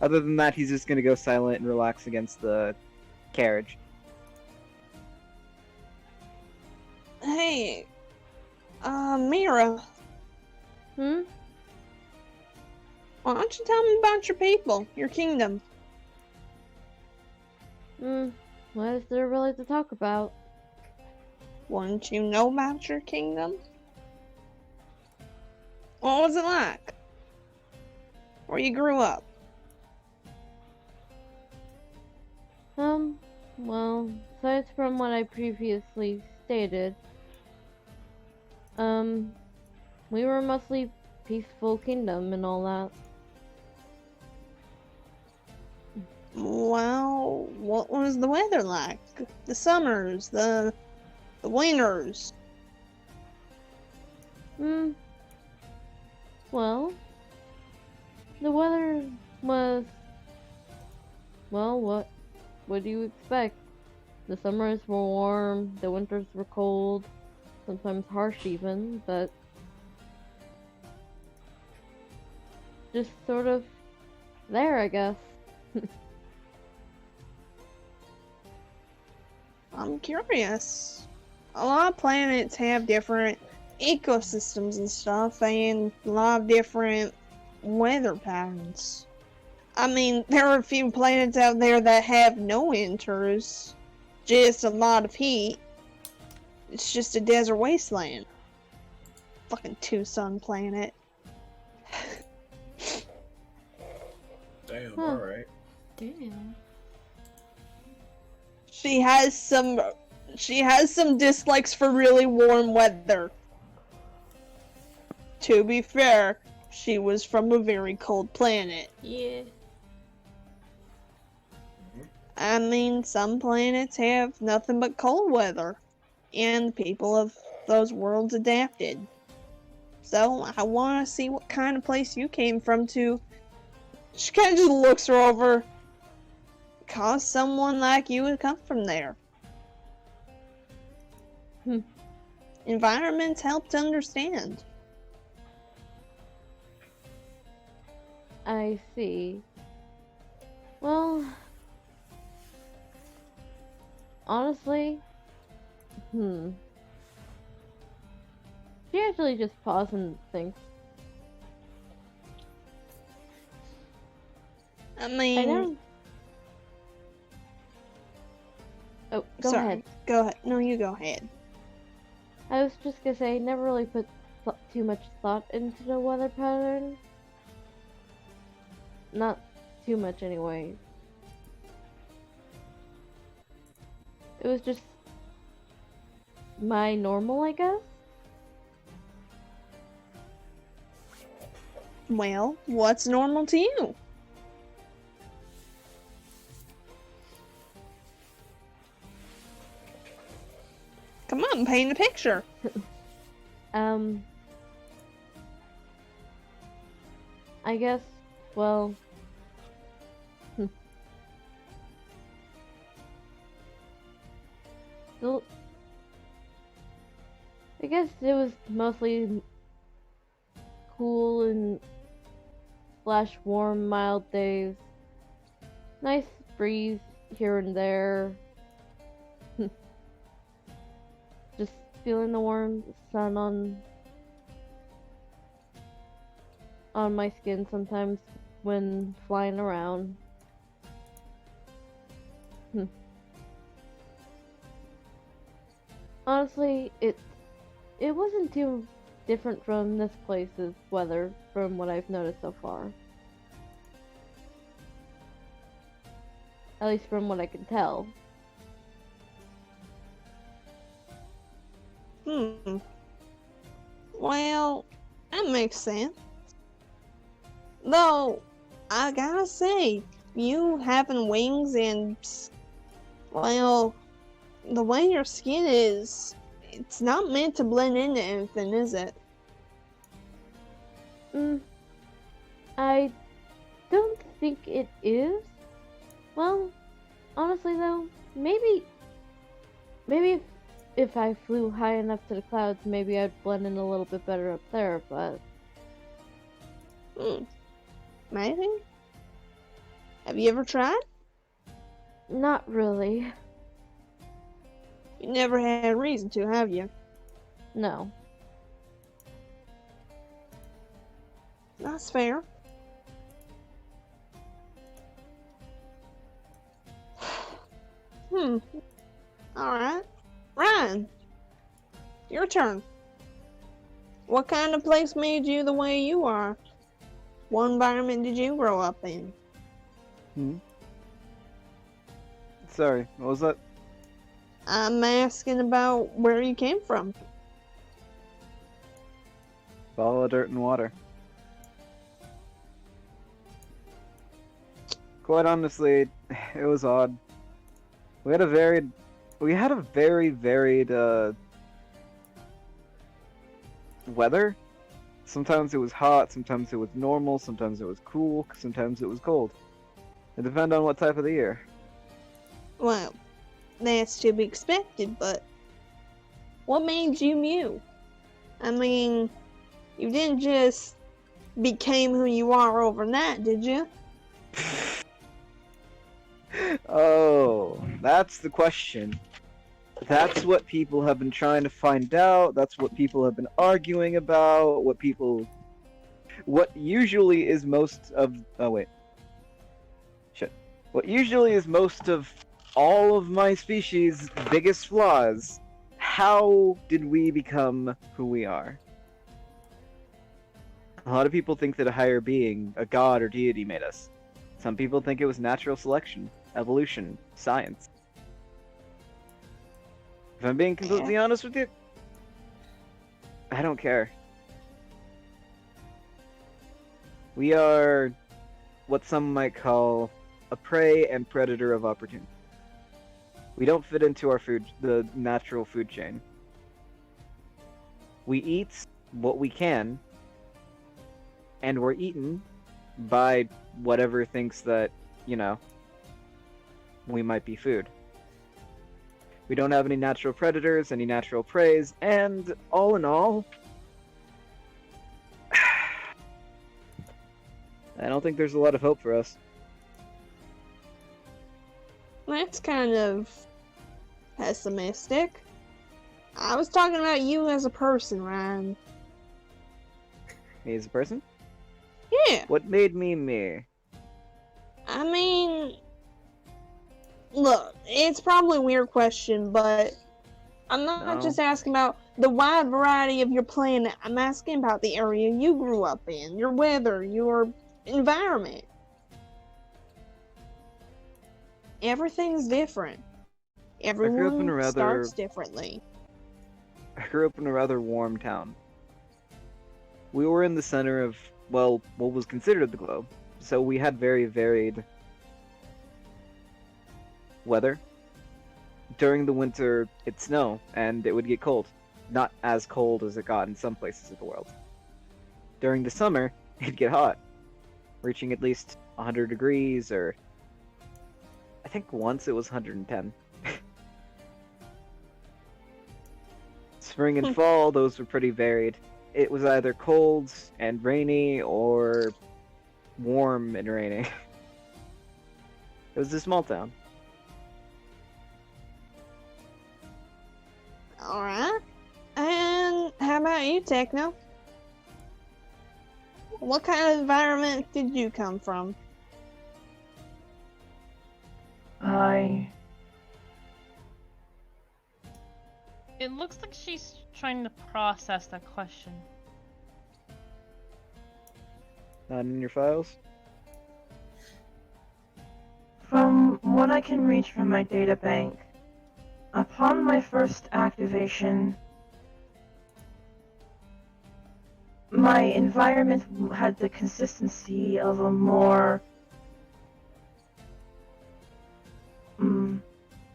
S4: other than that, he's just gonna go silent and relax against the carriage.
S3: Hey, Mira,
S6: Hmm?
S3: why don't you tell me about your people, your kingdom?
S6: What is there really to talk about?
S3: Wouldn't you know about your kingdom? What was it like? Where you grew up?
S6: Well, aside from what I previously stated, we were mostly peaceful kingdom and all that.
S3: Well, what was the weather like? The summers, the winters?
S6: Well, the weather was, well, what do you expect? The summers were warm, the winters were cold, sometimes harsh even, but just sort of there, I guess.
S3: I'm curious. A lot of planets have different ecosystems and stuff, and a lot of different weather patterns. I mean, there are a few planets out there that have no winters, just a lot of heat. It's just a desert wasteland. Fucking two-sun planet.
S2: Damn, alright.
S1: Damn.
S3: She has some dislikes for really warm weather. To be fair, she was from a very cold planet.
S1: Yeah.
S3: I mean, some planets have nothing but cold weather, and the people of those worlds adapted. So, I want to see what kind of place you came from to... She kind of just looks her over. Cause someone like you would come from there. Environments help to understand.
S6: I see. Well, honestly, she actually just pauses and thinks.
S3: I mean...
S6: I know. Oh, go
S3: sorry.
S6: ahead.
S3: Go ahead. No, you go ahead.
S6: I was just gonna say, I never really put too much thought into the weather pattern. Not too much anyway. It was just my normal, I guess.
S3: Well, what's normal to you? Come on, paint a picture.
S6: I guess, well, so, I guess it was mostly cool and slash warm, mild days. Nice breeze here and there. Just feeling the warm sun on my skin sometimes when flying around. Honestly, it wasn't too different from this place's weather from what I've noticed so far. At least from what I can tell.
S3: Well, that makes sense. Though, I gotta say, you having wings and, well, the way your skin is, it's not meant to blend into anything, is it?
S6: I don't think it is. Well, honestly though, maybe if I flew high enough to the clouds, maybe I'd blend in a little bit better up there, but...
S3: Maybe? Have you ever tried?
S6: Not really.
S3: You never had a reason to, have you?
S6: No.
S3: That's fair. Alright. Ryan, your turn. What kind of place made you the way you are? What environment did you grow up in?
S4: Sorry, what was that?
S3: I'm asking about where you came from.
S4: Follow dirt and water. Quite honestly, it was odd. We had a very varied weather. Sometimes it was hot, sometimes it was normal, sometimes it was cool, sometimes it was cold. It depended on what type of the year.
S3: Well, that's to be expected, but what made you you? I mean, you didn't just became who you are overnight, did you?
S4: Oh, that's the question. That's what people have been trying to find out. That's what people have been arguing about. What usually is most of... Oh, wait. Shit. What usually is most of all of my species' biggest flaws. How did we become who we are? A lot of people think that a higher being, a god or deity, made us. Some people think it was natural selection, evolution, science. If I'm being completely honest with you, I don't care. We are what some might call a prey and predator of opportunity. We don't fit into the natural food chain. We eat what we can, and we're eaten by whatever thinks that, we might be food. We don't have any natural predators, any natural preys, and all in all, I don't think there's a lot of hope for us.
S3: That's kind of pessimistic. I was talking about you as a person, Ryan.
S4: Me as a person?
S3: Yeah.
S4: What made me me?
S3: I mean, look, it's probably a weird question, but I'm not just asking about the wide variety of your planet. I'm asking about the area you grew up in, your weather, your environment. everything's different.
S4: grew up in a
S3: Everyone
S4: rather-
S3: starts differently.
S4: I grew up in a rather warm town. We were in the center of, well, what was considered the globe, so we had very varied weather. During the winter, it'd snow, and it would get cold. Not as cold as it got in some places of the world. During the summer, it'd get hot, reaching at least 100 degrees, or I think once it was 110. Spring and fall, those were pretty varied. It was either cold and rainy, or warm and rainy. It was a small town.
S3: Alright. And how about you, Techno? What kind of environment did you come from?
S5: It looks like she's trying to process that question.
S4: Not in your files?
S7: From what I can reach from my data bank, upon my first activation, my environment had the consistency of a more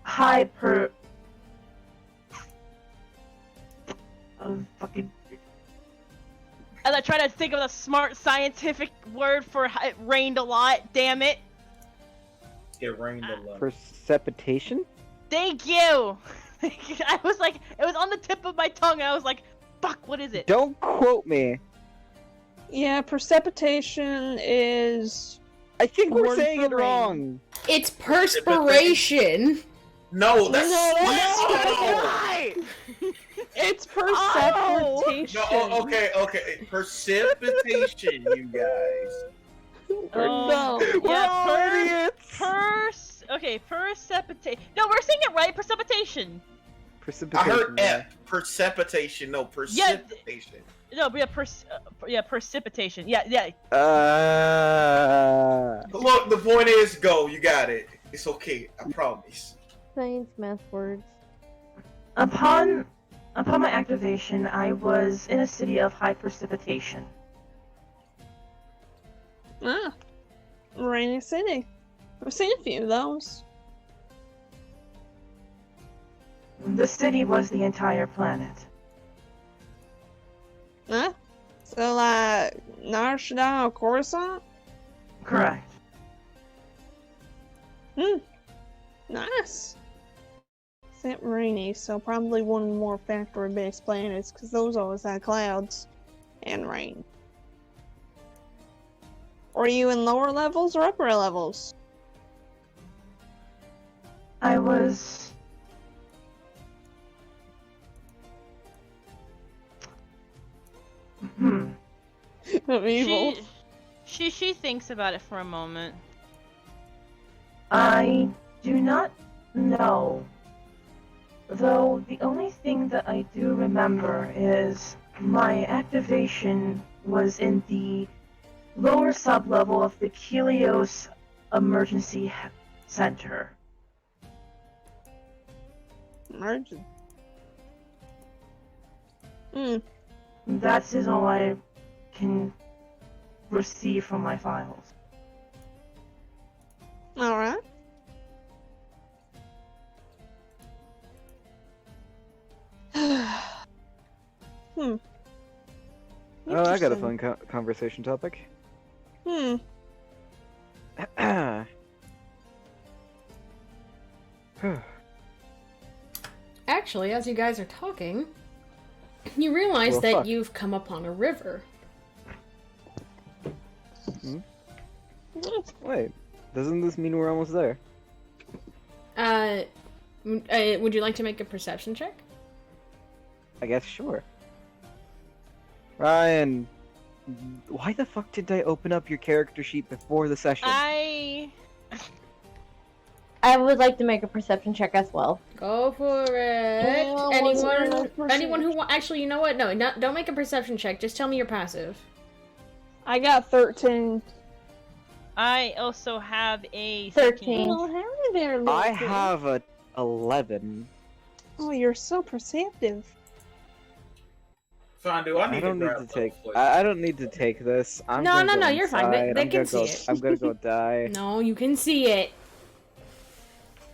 S7: hyper fucking.
S5: As I try to think of the smart scientific word for it rained a lot, damn it.
S2: It rained a lot.
S4: Precipitation?
S5: Thank you! I was like, it was on the tip of my tongue, and I was like, fuck, what is it?
S4: Don't quote me.
S3: Yeah, precipitation is...
S4: I think we're
S3: Word
S4: saying
S3: for
S4: it
S3: rain.
S4: wrong.
S1: It's perspiration.
S2: No, that's
S3: No, It's precipitation.
S2: No, okay. Precipitation, you guys.
S3: No.
S5: Yeah,
S4: all idiots.
S5: precipitation. No, we're saying it right, precipitation.
S2: I
S4: Precipitation.
S2: heard
S4: yeah.
S2: F. Precipitation. No, precipitation.
S5: No, but precipitation. Yeah.
S2: Look, the point is, go. You got it. It's okay. I promise.
S6: Science, math, words.
S7: Upon my activation, I was in a city of high precipitation.
S3: Ah, Rainy City. I've seen a few of those.
S7: The city was the entire planet.
S3: Huh? So, like, Narshada or Coruscant?
S7: Correct.
S3: Nice. Except rainy, so probably one more factory-based planets, because those always had clouds and rain. Are you in lower levels or upper levels?
S7: I was...
S3: Of evil.
S5: She thinks about it for a moment.
S7: I do not know. Though the only thing that I do remember is my activation was in the lower sublevel of the Kelios Emergency Center.
S3: Emergent.
S7: That is all I can receive from my files.
S3: Alright.
S4: Oh, I got a fun conversation topic.
S1: Actually, as you guys are talking, you realize
S4: Well,
S1: that
S4: fuck.
S1: you've come upon a river.
S4: Wait, doesn't this mean we're almost there?
S1: Would you like to make a perception check?
S4: I guess sure. Ryan, why the fuck did I open up your character sheet before the session?
S6: I would like to make a perception check as well.
S1: Go for it.
S3: Well, what's your
S1: Anyone who
S3: percentage?
S1: actually, you know what? No, don't make a perception check. Just tell me your passive.
S3: I got 13.
S5: I also have a
S6: 13.
S3: Well, howdy there, little
S4: I
S3: kid.
S4: have a 11.
S3: Oh, you're so perceptive.
S2: Fine, do I need
S4: I don't
S2: to
S4: need
S2: grab
S4: to take.
S2: Littlefoot?
S4: I don't need to take this. I'm
S1: No,
S4: gonna
S1: no,
S4: go
S1: no, you're fine. They
S4: inside. I'm
S1: can
S4: gonna
S1: see
S4: go.
S1: it.
S4: I'm gonna go die.
S1: No, you can see it.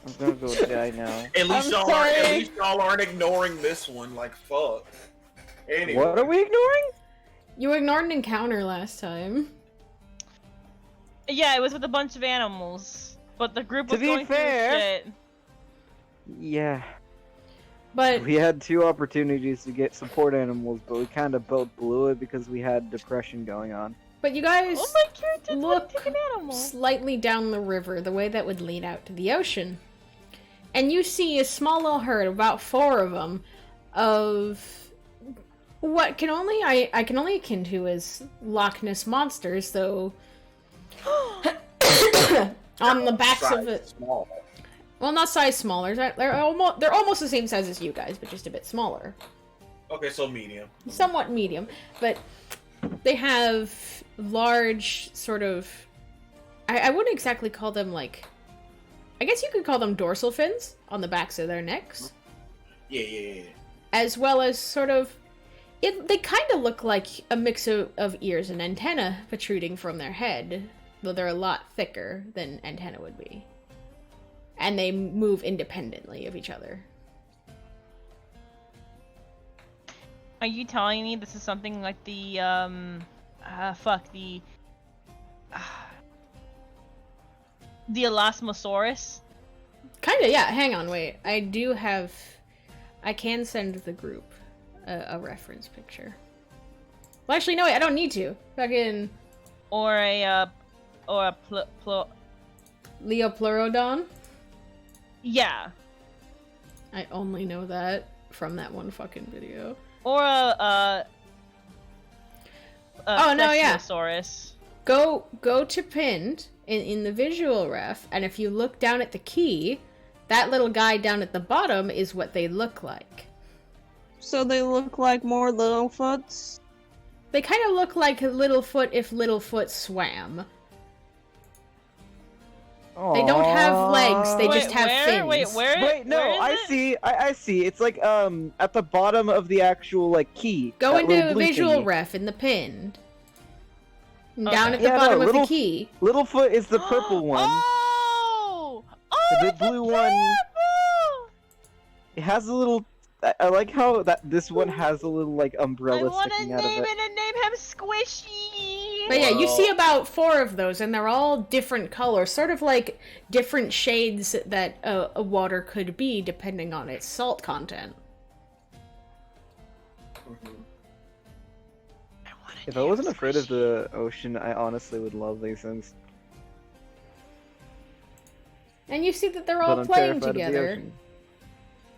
S4: I'm gonna go die now.
S2: At least
S3: I'm
S2: y'all aren't ignoring this one. Like fuck. Anyway.
S4: What are we ignoring?
S1: You ignored an encounter last time.
S5: Yeah, it was with a bunch of animals, but the group
S4: To
S5: was
S4: be
S5: going
S4: fair-
S5: through shit.
S4: Yeah.
S1: But
S4: We had 2 opportunities to get support animals, but we kind of both blew it because we had depression going on.
S1: you guys
S5: Oh, my character didn't
S1: look
S5: take an animal.
S1: slightly down the river, the way that would lead out to the ocean. And you see a small little herd, about 4 of them, of what can only I can only akin to as Loch Ness monsters, though on the backs of
S2: Size
S1: it.
S2: small.
S1: Well, not size smaller. They're almost the same size as you guys, but just a bit smaller.
S2: Okay, so medium.
S1: Somewhat medium, but they have large sort of I wouldn't exactly call them like I guess you could call them dorsal fins on the backs of their necks,
S2: Yeah.
S1: as well as sort of they kind of look like a mix of ears and antenna protruding from their head, though they're a lot thicker than antenna would be. And they move independently of each other.
S5: Are you telling me this is something like the the Elasmosaurus?
S1: Kinda, yeah. Hang on, wait. I can send the group a reference picture. Well, actually, no, wait, I don't need to. Fucking
S5: Or a
S1: Leopleurodon?
S5: yeah.
S1: I only know that from that one fucking video.
S5: Or a
S1: Oh, no, yeah.
S5: Plesiosaurus.
S1: Go to pinned in the visual ref, and if you look down at the key, that little guy down at the bottom is what they look like.
S3: So they look like more Littlefoots?
S1: They kind of look like Littlefoot if Littlefoot swam. They don't have legs, they just have fins.
S5: Wait, where?
S4: Wait, no,
S5: where is
S4: I
S5: it?
S4: see. I see. It's like at the bottom of the actual like key.
S1: Go
S4: that little
S1: into
S4: blue
S1: visual
S4: thingy.
S1: ref in the pinned. And
S5: Okay.
S1: down at the
S4: Yeah, no,
S1: bottom of
S4: little-
S1: the key.
S4: Littlefoot is the purple one.
S5: Oh!
S4: The
S5: it's
S4: blue one-
S5: adorable!
S4: It has a little. I like how this one has a little like
S5: I
S4: umbrella
S5: want to
S4: sticking
S5: name
S4: out of
S5: it
S4: it.
S5: and name him Squishy.
S1: But yeah, you
S2: Well-
S1: see about 4 of those, and they're all different colors, sort of like different shades that a water could be depending on its salt content.
S4: If I wasn't afraid of the ocean, I honestly would love these things.
S1: And you see that they're
S4: But
S1: all
S4: I'm
S1: playing
S4: terrified of the
S1: together.
S4: ocean.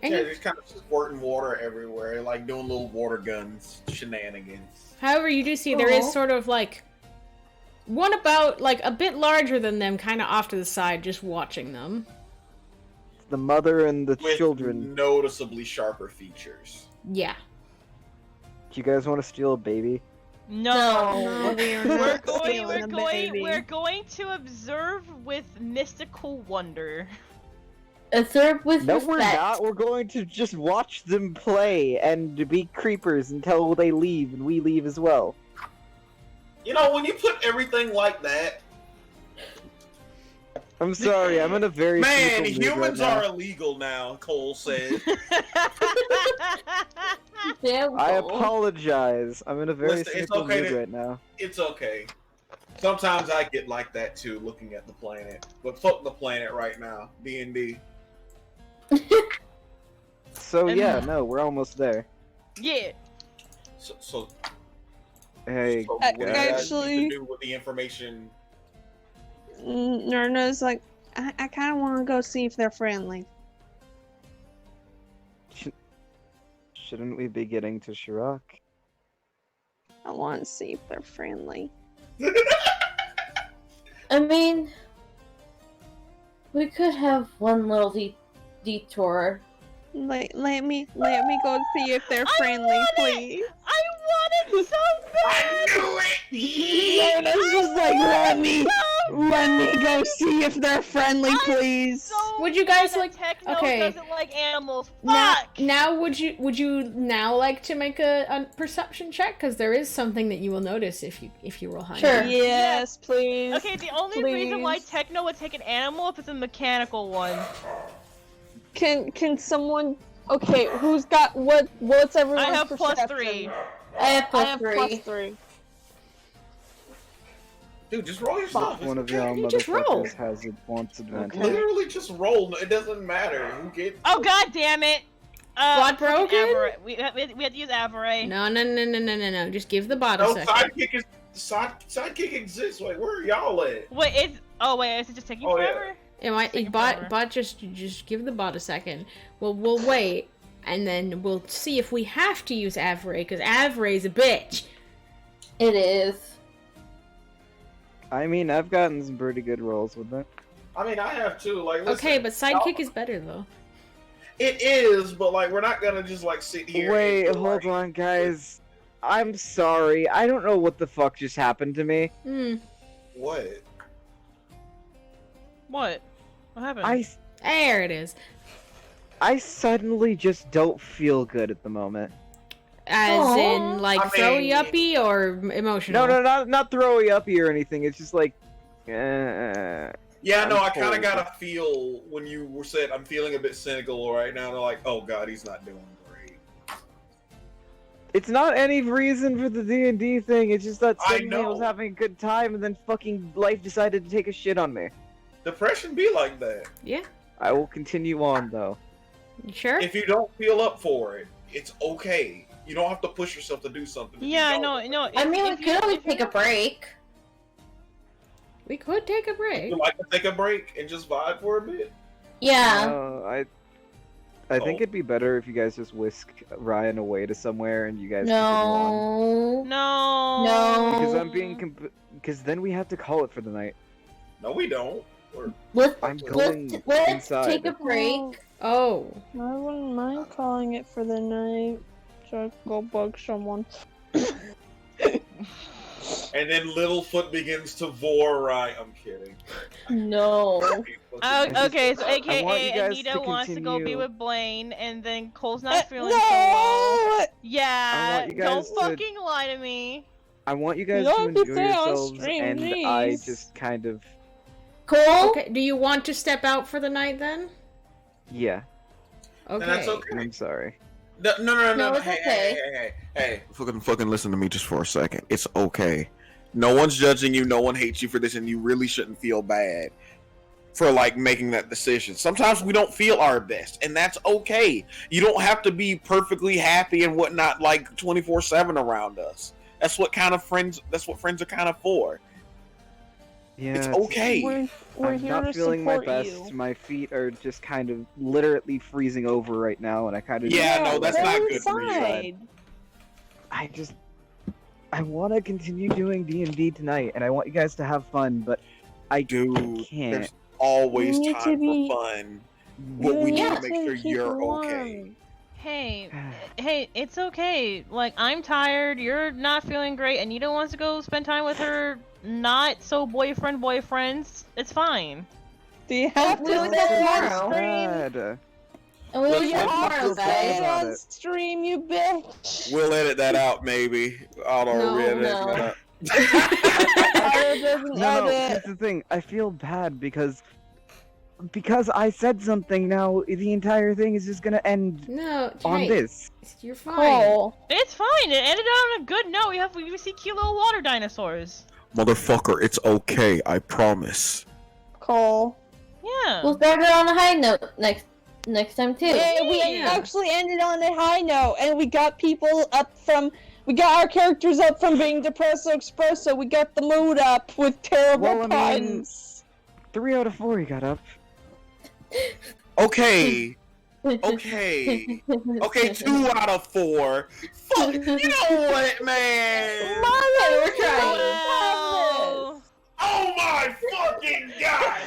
S1: And
S2: Yeah,
S1: you-
S2: they're just kind of squirting water everywhere, like doing little water guns shenanigans.
S1: however, you do see there is
S3: Aw.
S1: sort of like one about like a bit larger than them, kind of off to the side, just watching them.
S4: The mother and the
S2: With
S4: children.
S2: noticeably sharper features.
S1: Yeah.
S4: Do you guys want to steal a baby?
S5: No.
S3: we're
S5: We're
S3: not
S5: going.
S3: stealing a baby.
S5: We're going to observe with mystical wonder.
S6: Observe with
S4: No,
S6: respect.
S4: we're not. We're going to just watch them play and be creepers until they leave, and we leave as well.
S2: You know, when you put everything like that,
S4: I'm sorry, I'm in a very
S2: man,
S4: cynical mood
S2: humans
S4: right
S2: are
S4: now.
S2: illegal now, Cole said.
S6: Damn
S4: I
S6: cool.
S4: apologize. I'm in a very
S2: Listen, it's
S4: cynical
S2: okay
S4: mood
S2: to-
S4: right now.
S2: It's okay. Sometimes I get like that too, looking at the planet. But fuck the planet right now. D&D.
S4: So
S5: And-
S4: yeah, no, we're almost there.
S5: Yeah.
S2: So
S4: Hey,
S2: what do you guys
S3: actually-
S2: need to do with the information?
S3: Nerna's like, I kind of want to go see if they're friendly.
S4: shouldn't we be getting to Shirok?
S3: I want to see if they're friendly.
S6: I mean, we could have one little detour.
S3: Let me go see if they're friendly,
S5: want it!
S3: please.
S5: I want it so bad.
S2: I knew it!
S3: Nerna's just like, let me Let me go see if they're friendly, please.
S5: So
S1: Would you guys
S5: mad
S1: like-
S5: that Techno
S1: okay.
S5: doesn't like animals.
S1: Now,
S5: Fuck!
S1: now, would you now like to make a perception check? Because there is something that you will notice if you roll high.
S6: Sure.
S3: Yes, please.
S5: Okay, the only reason why
S3: Please.
S5: Techno would take an animal if it's a mechanical one.
S3: Can someone? Okay, who's got what? What's everyone's
S5: I have
S3: perception?
S5: +3.
S6: I have
S3: I have
S6: +3.
S3: +3.
S2: Dude, just roll your stuff.
S4: One
S2: It's
S4: of y'all
S2: okay.
S1: You just roll.
S4: motherfuckers has wants advantage.
S2: Literally just roll. It doesn't matter. Who gets?
S5: Oh god damn it!
S1: Blood
S5: fucking
S1: broken?
S5: Avare. We had to use Avare.
S1: No. Just give the bot a
S2: No,
S1: second.
S2: sidekick exists. Like, where are y'all at?
S5: Wait, is it just taking
S2: Oh, yeah.
S5: forever?
S1: It might
S5: Second
S1: bot
S5: power.
S1: just give the bot a second. We'll wait, and then we'll see if we have to use Avray, because Avray's a bitch.
S6: It is.
S4: I mean, I've gotten some pretty good rolls with it.
S2: I mean, I have too. Like, listen,
S1: Okay, but sidekick is better though.
S2: it is, but like, we're not gonna just like sit here.
S4: Wait,
S2: and,
S4: hold
S2: like,
S4: on, guys. I'm sorry. I don't know what the fuck just happened to me.
S2: What?
S5: What? What happened?
S1: There it is.
S4: I suddenly just don't feel good at the moment.
S1: As
S6: Aw.
S1: in, like,
S2: I
S1: throwy
S2: mean-
S1: uppy or emotional?
S4: No, not throwy uppy or anything. It's just like,
S2: Yeah,
S4: I'm
S2: no, I kind of
S4: cold.
S2: got a feel when you were said I'm feeling a bit cynical right now. They're like, oh god, he's not doing great.
S4: it's not any reason for the D&D thing. It's just that
S2: I
S4: suddenly I was
S2: know.
S4: having a good time, and then fucking life decided to take a shit on me.
S2: Depression be like that.
S1: Yeah.
S4: I will continue on though.
S1: You sure?
S2: If you don't feel up for it, it's okay. You don't have to push yourself to do something.
S5: yeah,
S2: no.
S5: no.
S6: I mean, we
S5: if you-
S6: could always
S5: if you-
S6: take a break.
S1: We could take a break.
S2: You like to take a break and just vibe for a bit?
S6: Yeah.
S4: I think
S2: Oh.
S4: it'd be better if you guys just whisk Ryan away to somewhere and you guys continue on.
S6: No.
S5: No.
S4: Because I'm being because then we have to call it for the night.
S2: No, we don't.
S4: I'm going
S6: Let's
S4: inside.
S6: take a break.
S1: Oh.
S3: I wouldn't mind calling it for the night. So I go bug someone.
S2: And then Littlefoot begins to vor right. I'm kidding.
S6: No.
S5: Okay, so
S4: I want
S5: AKA
S4: you guys
S5: Anita
S4: to
S5: wants to go be
S4: continue-
S5: with Blaine, and then Cole's not feeling so well.
S3: No!
S5: Yeah,
S4: want you
S5: don't
S4: guys to-
S5: fucking lie to me.
S4: I want you guys
S3: You
S4: to
S3: don't have to
S4: enjoy
S3: say on
S4: yourselves,
S3: stream,
S4: and
S3: jeez.
S4: I just kind of
S6: Cole?
S1: Okay. Do you want to step out for the night then?
S4: yeah.
S2: And
S1: Okay.
S2: that's okay.
S4: I'm sorry.
S2: No.
S6: No, it's
S2: Hey,
S6: okay.
S2: hey. Fucking listen to me just for a second. It's okay. No one's judging you. No one hates you for this, and you really shouldn't feel bad for like making that decision. Sometimes we don't feel our best, and that's okay. You don't have to be perfectly happy and whatnot like 24/7 around us. That's what friends are kind of for.
S4: Yeah.
S2: It's okay.
S3: We're
S4: I'm
S3: here
S4: not
S3: to
S4: feeling my
S3: support
S4: best.
S3: you.
S4: My feet are just kind of literally freezing over right now, and I kind of
S2: Yeah, no, that's
S3: go
S2: not good for you.
S3: inside.
S4: I want to continue doing D&D tonight, and I want you guys to have fun, but I
S2: Dude,
S4: can't.
S2: there's always
S3: You need
S2: time
S3: to be-
S2: for fun. But we need
S6: Yeah.
S2: to make sure
S3: Keep
S2: you're
S3: warm.
S2: okay.
S5: Hey, it's okay. Like, I'm tired, you're not feeling great, Anita wants to go spend time with her not so boyfriends. It's fine.
S3: Do you have
S6: We'll
S3: to
S6: do it
S3: say it on
S6: tomorrow.
S3: stream?
S4: Bad.
S6: And we
S2: Let's
S6: will
S2: not
S6: tomorrow,
S4: feel
S3: Say
S4: bad
S3: it
S6: guys.
S4: about
S3: on
S4: it.
S3: stream, you bitch.
S2: We'll edit that out, maybe. Otto,
S1: No,
S2: we edit
S6: no.
S2: that out.
S3: Otto doesn't
S4: No,
S3: edit.
S4: here's the thing. I feel bad because I said something. Now the entire thing is just gonna end
S1: No.
S4: on
S1: hey,
S4: this.
S1: You're fine.
S3: Cole.
S5: It's fine, it ended on a good note. We see cute little water dinosaurs.
S2: Motherfucker, it's okay. I promise.
S3: Cole.
S5: Yeah.
S6: We'll start it on a high note next time too.
S3: Yeah, we
S1: Yeah.
S3: actually ended on a high note, and we got we got our characters up from being depresso expresso. We got the mood up with terrible
S4: Well, I mean-
S3: puns.
S4: 3 out of 4 you got up.
S2: Okay. Okay. Okay, 2 out of 4. Fuck, you know what, man?
S6: Okay, we're trying.
S5: Wow.
S2: Oh my fucking god!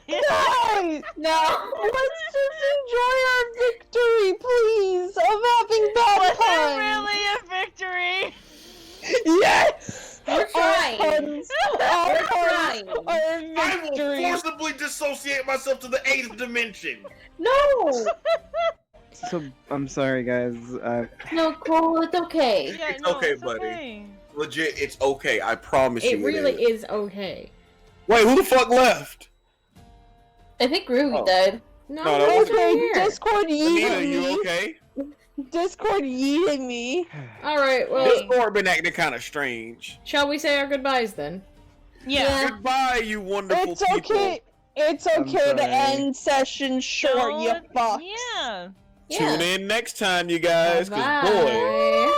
S3: Guys,
S6: No.
S3: let's just enjoy our victory, please, of having bad
S5: Was
S3: puns.
S5: it really a victory?
S3: Yes.
S6: We're
S3: Our
S6: trying.
S3: puns, our puns Our
S2: I will
S3: victory.
S2: forcibly dissociate myself to the 8th dimension.
S8: No!
S4: So I'm sorry, guys.
S8: No, Cole, it's okay.
S5: Yeah,
S2: It's
S5: no,
S2: okay,
S5: it's
S2: buddy.
S5: okay.
S2: Legit, it's okay. I promise you.
S1: It really
S2: is.
S1: is okay.
S2: Wait, who the fuck left?
S8: I think Ruby
S2: Oh.
S8: died.
S1: No,
S2: No, that
S1: we're
S2: wasn't
S3: Okay,
S1: here.
S3: Discord
S2: Anita,
S3: yeeting
S2: you
S3: me.
S2: okay?
S3: Discord yeeting me.
S1: All right, well,
S2: Discord been acting kind of strange.
S1: shall we say our goodbyes then?
S5: Yeah.
S2: Goodbye, you wonderful
S3: It's
S2: people.
S3: okay. It's
S4: I'm
S3: okay to
S4: sorry.
S3: end session short, you
S5: Don't-
S3: fucks.
S5: Yeah.
S8: Yeah.
S2: Tune in next time, you guys, 'cause
S1: Bye.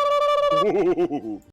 S2: boy.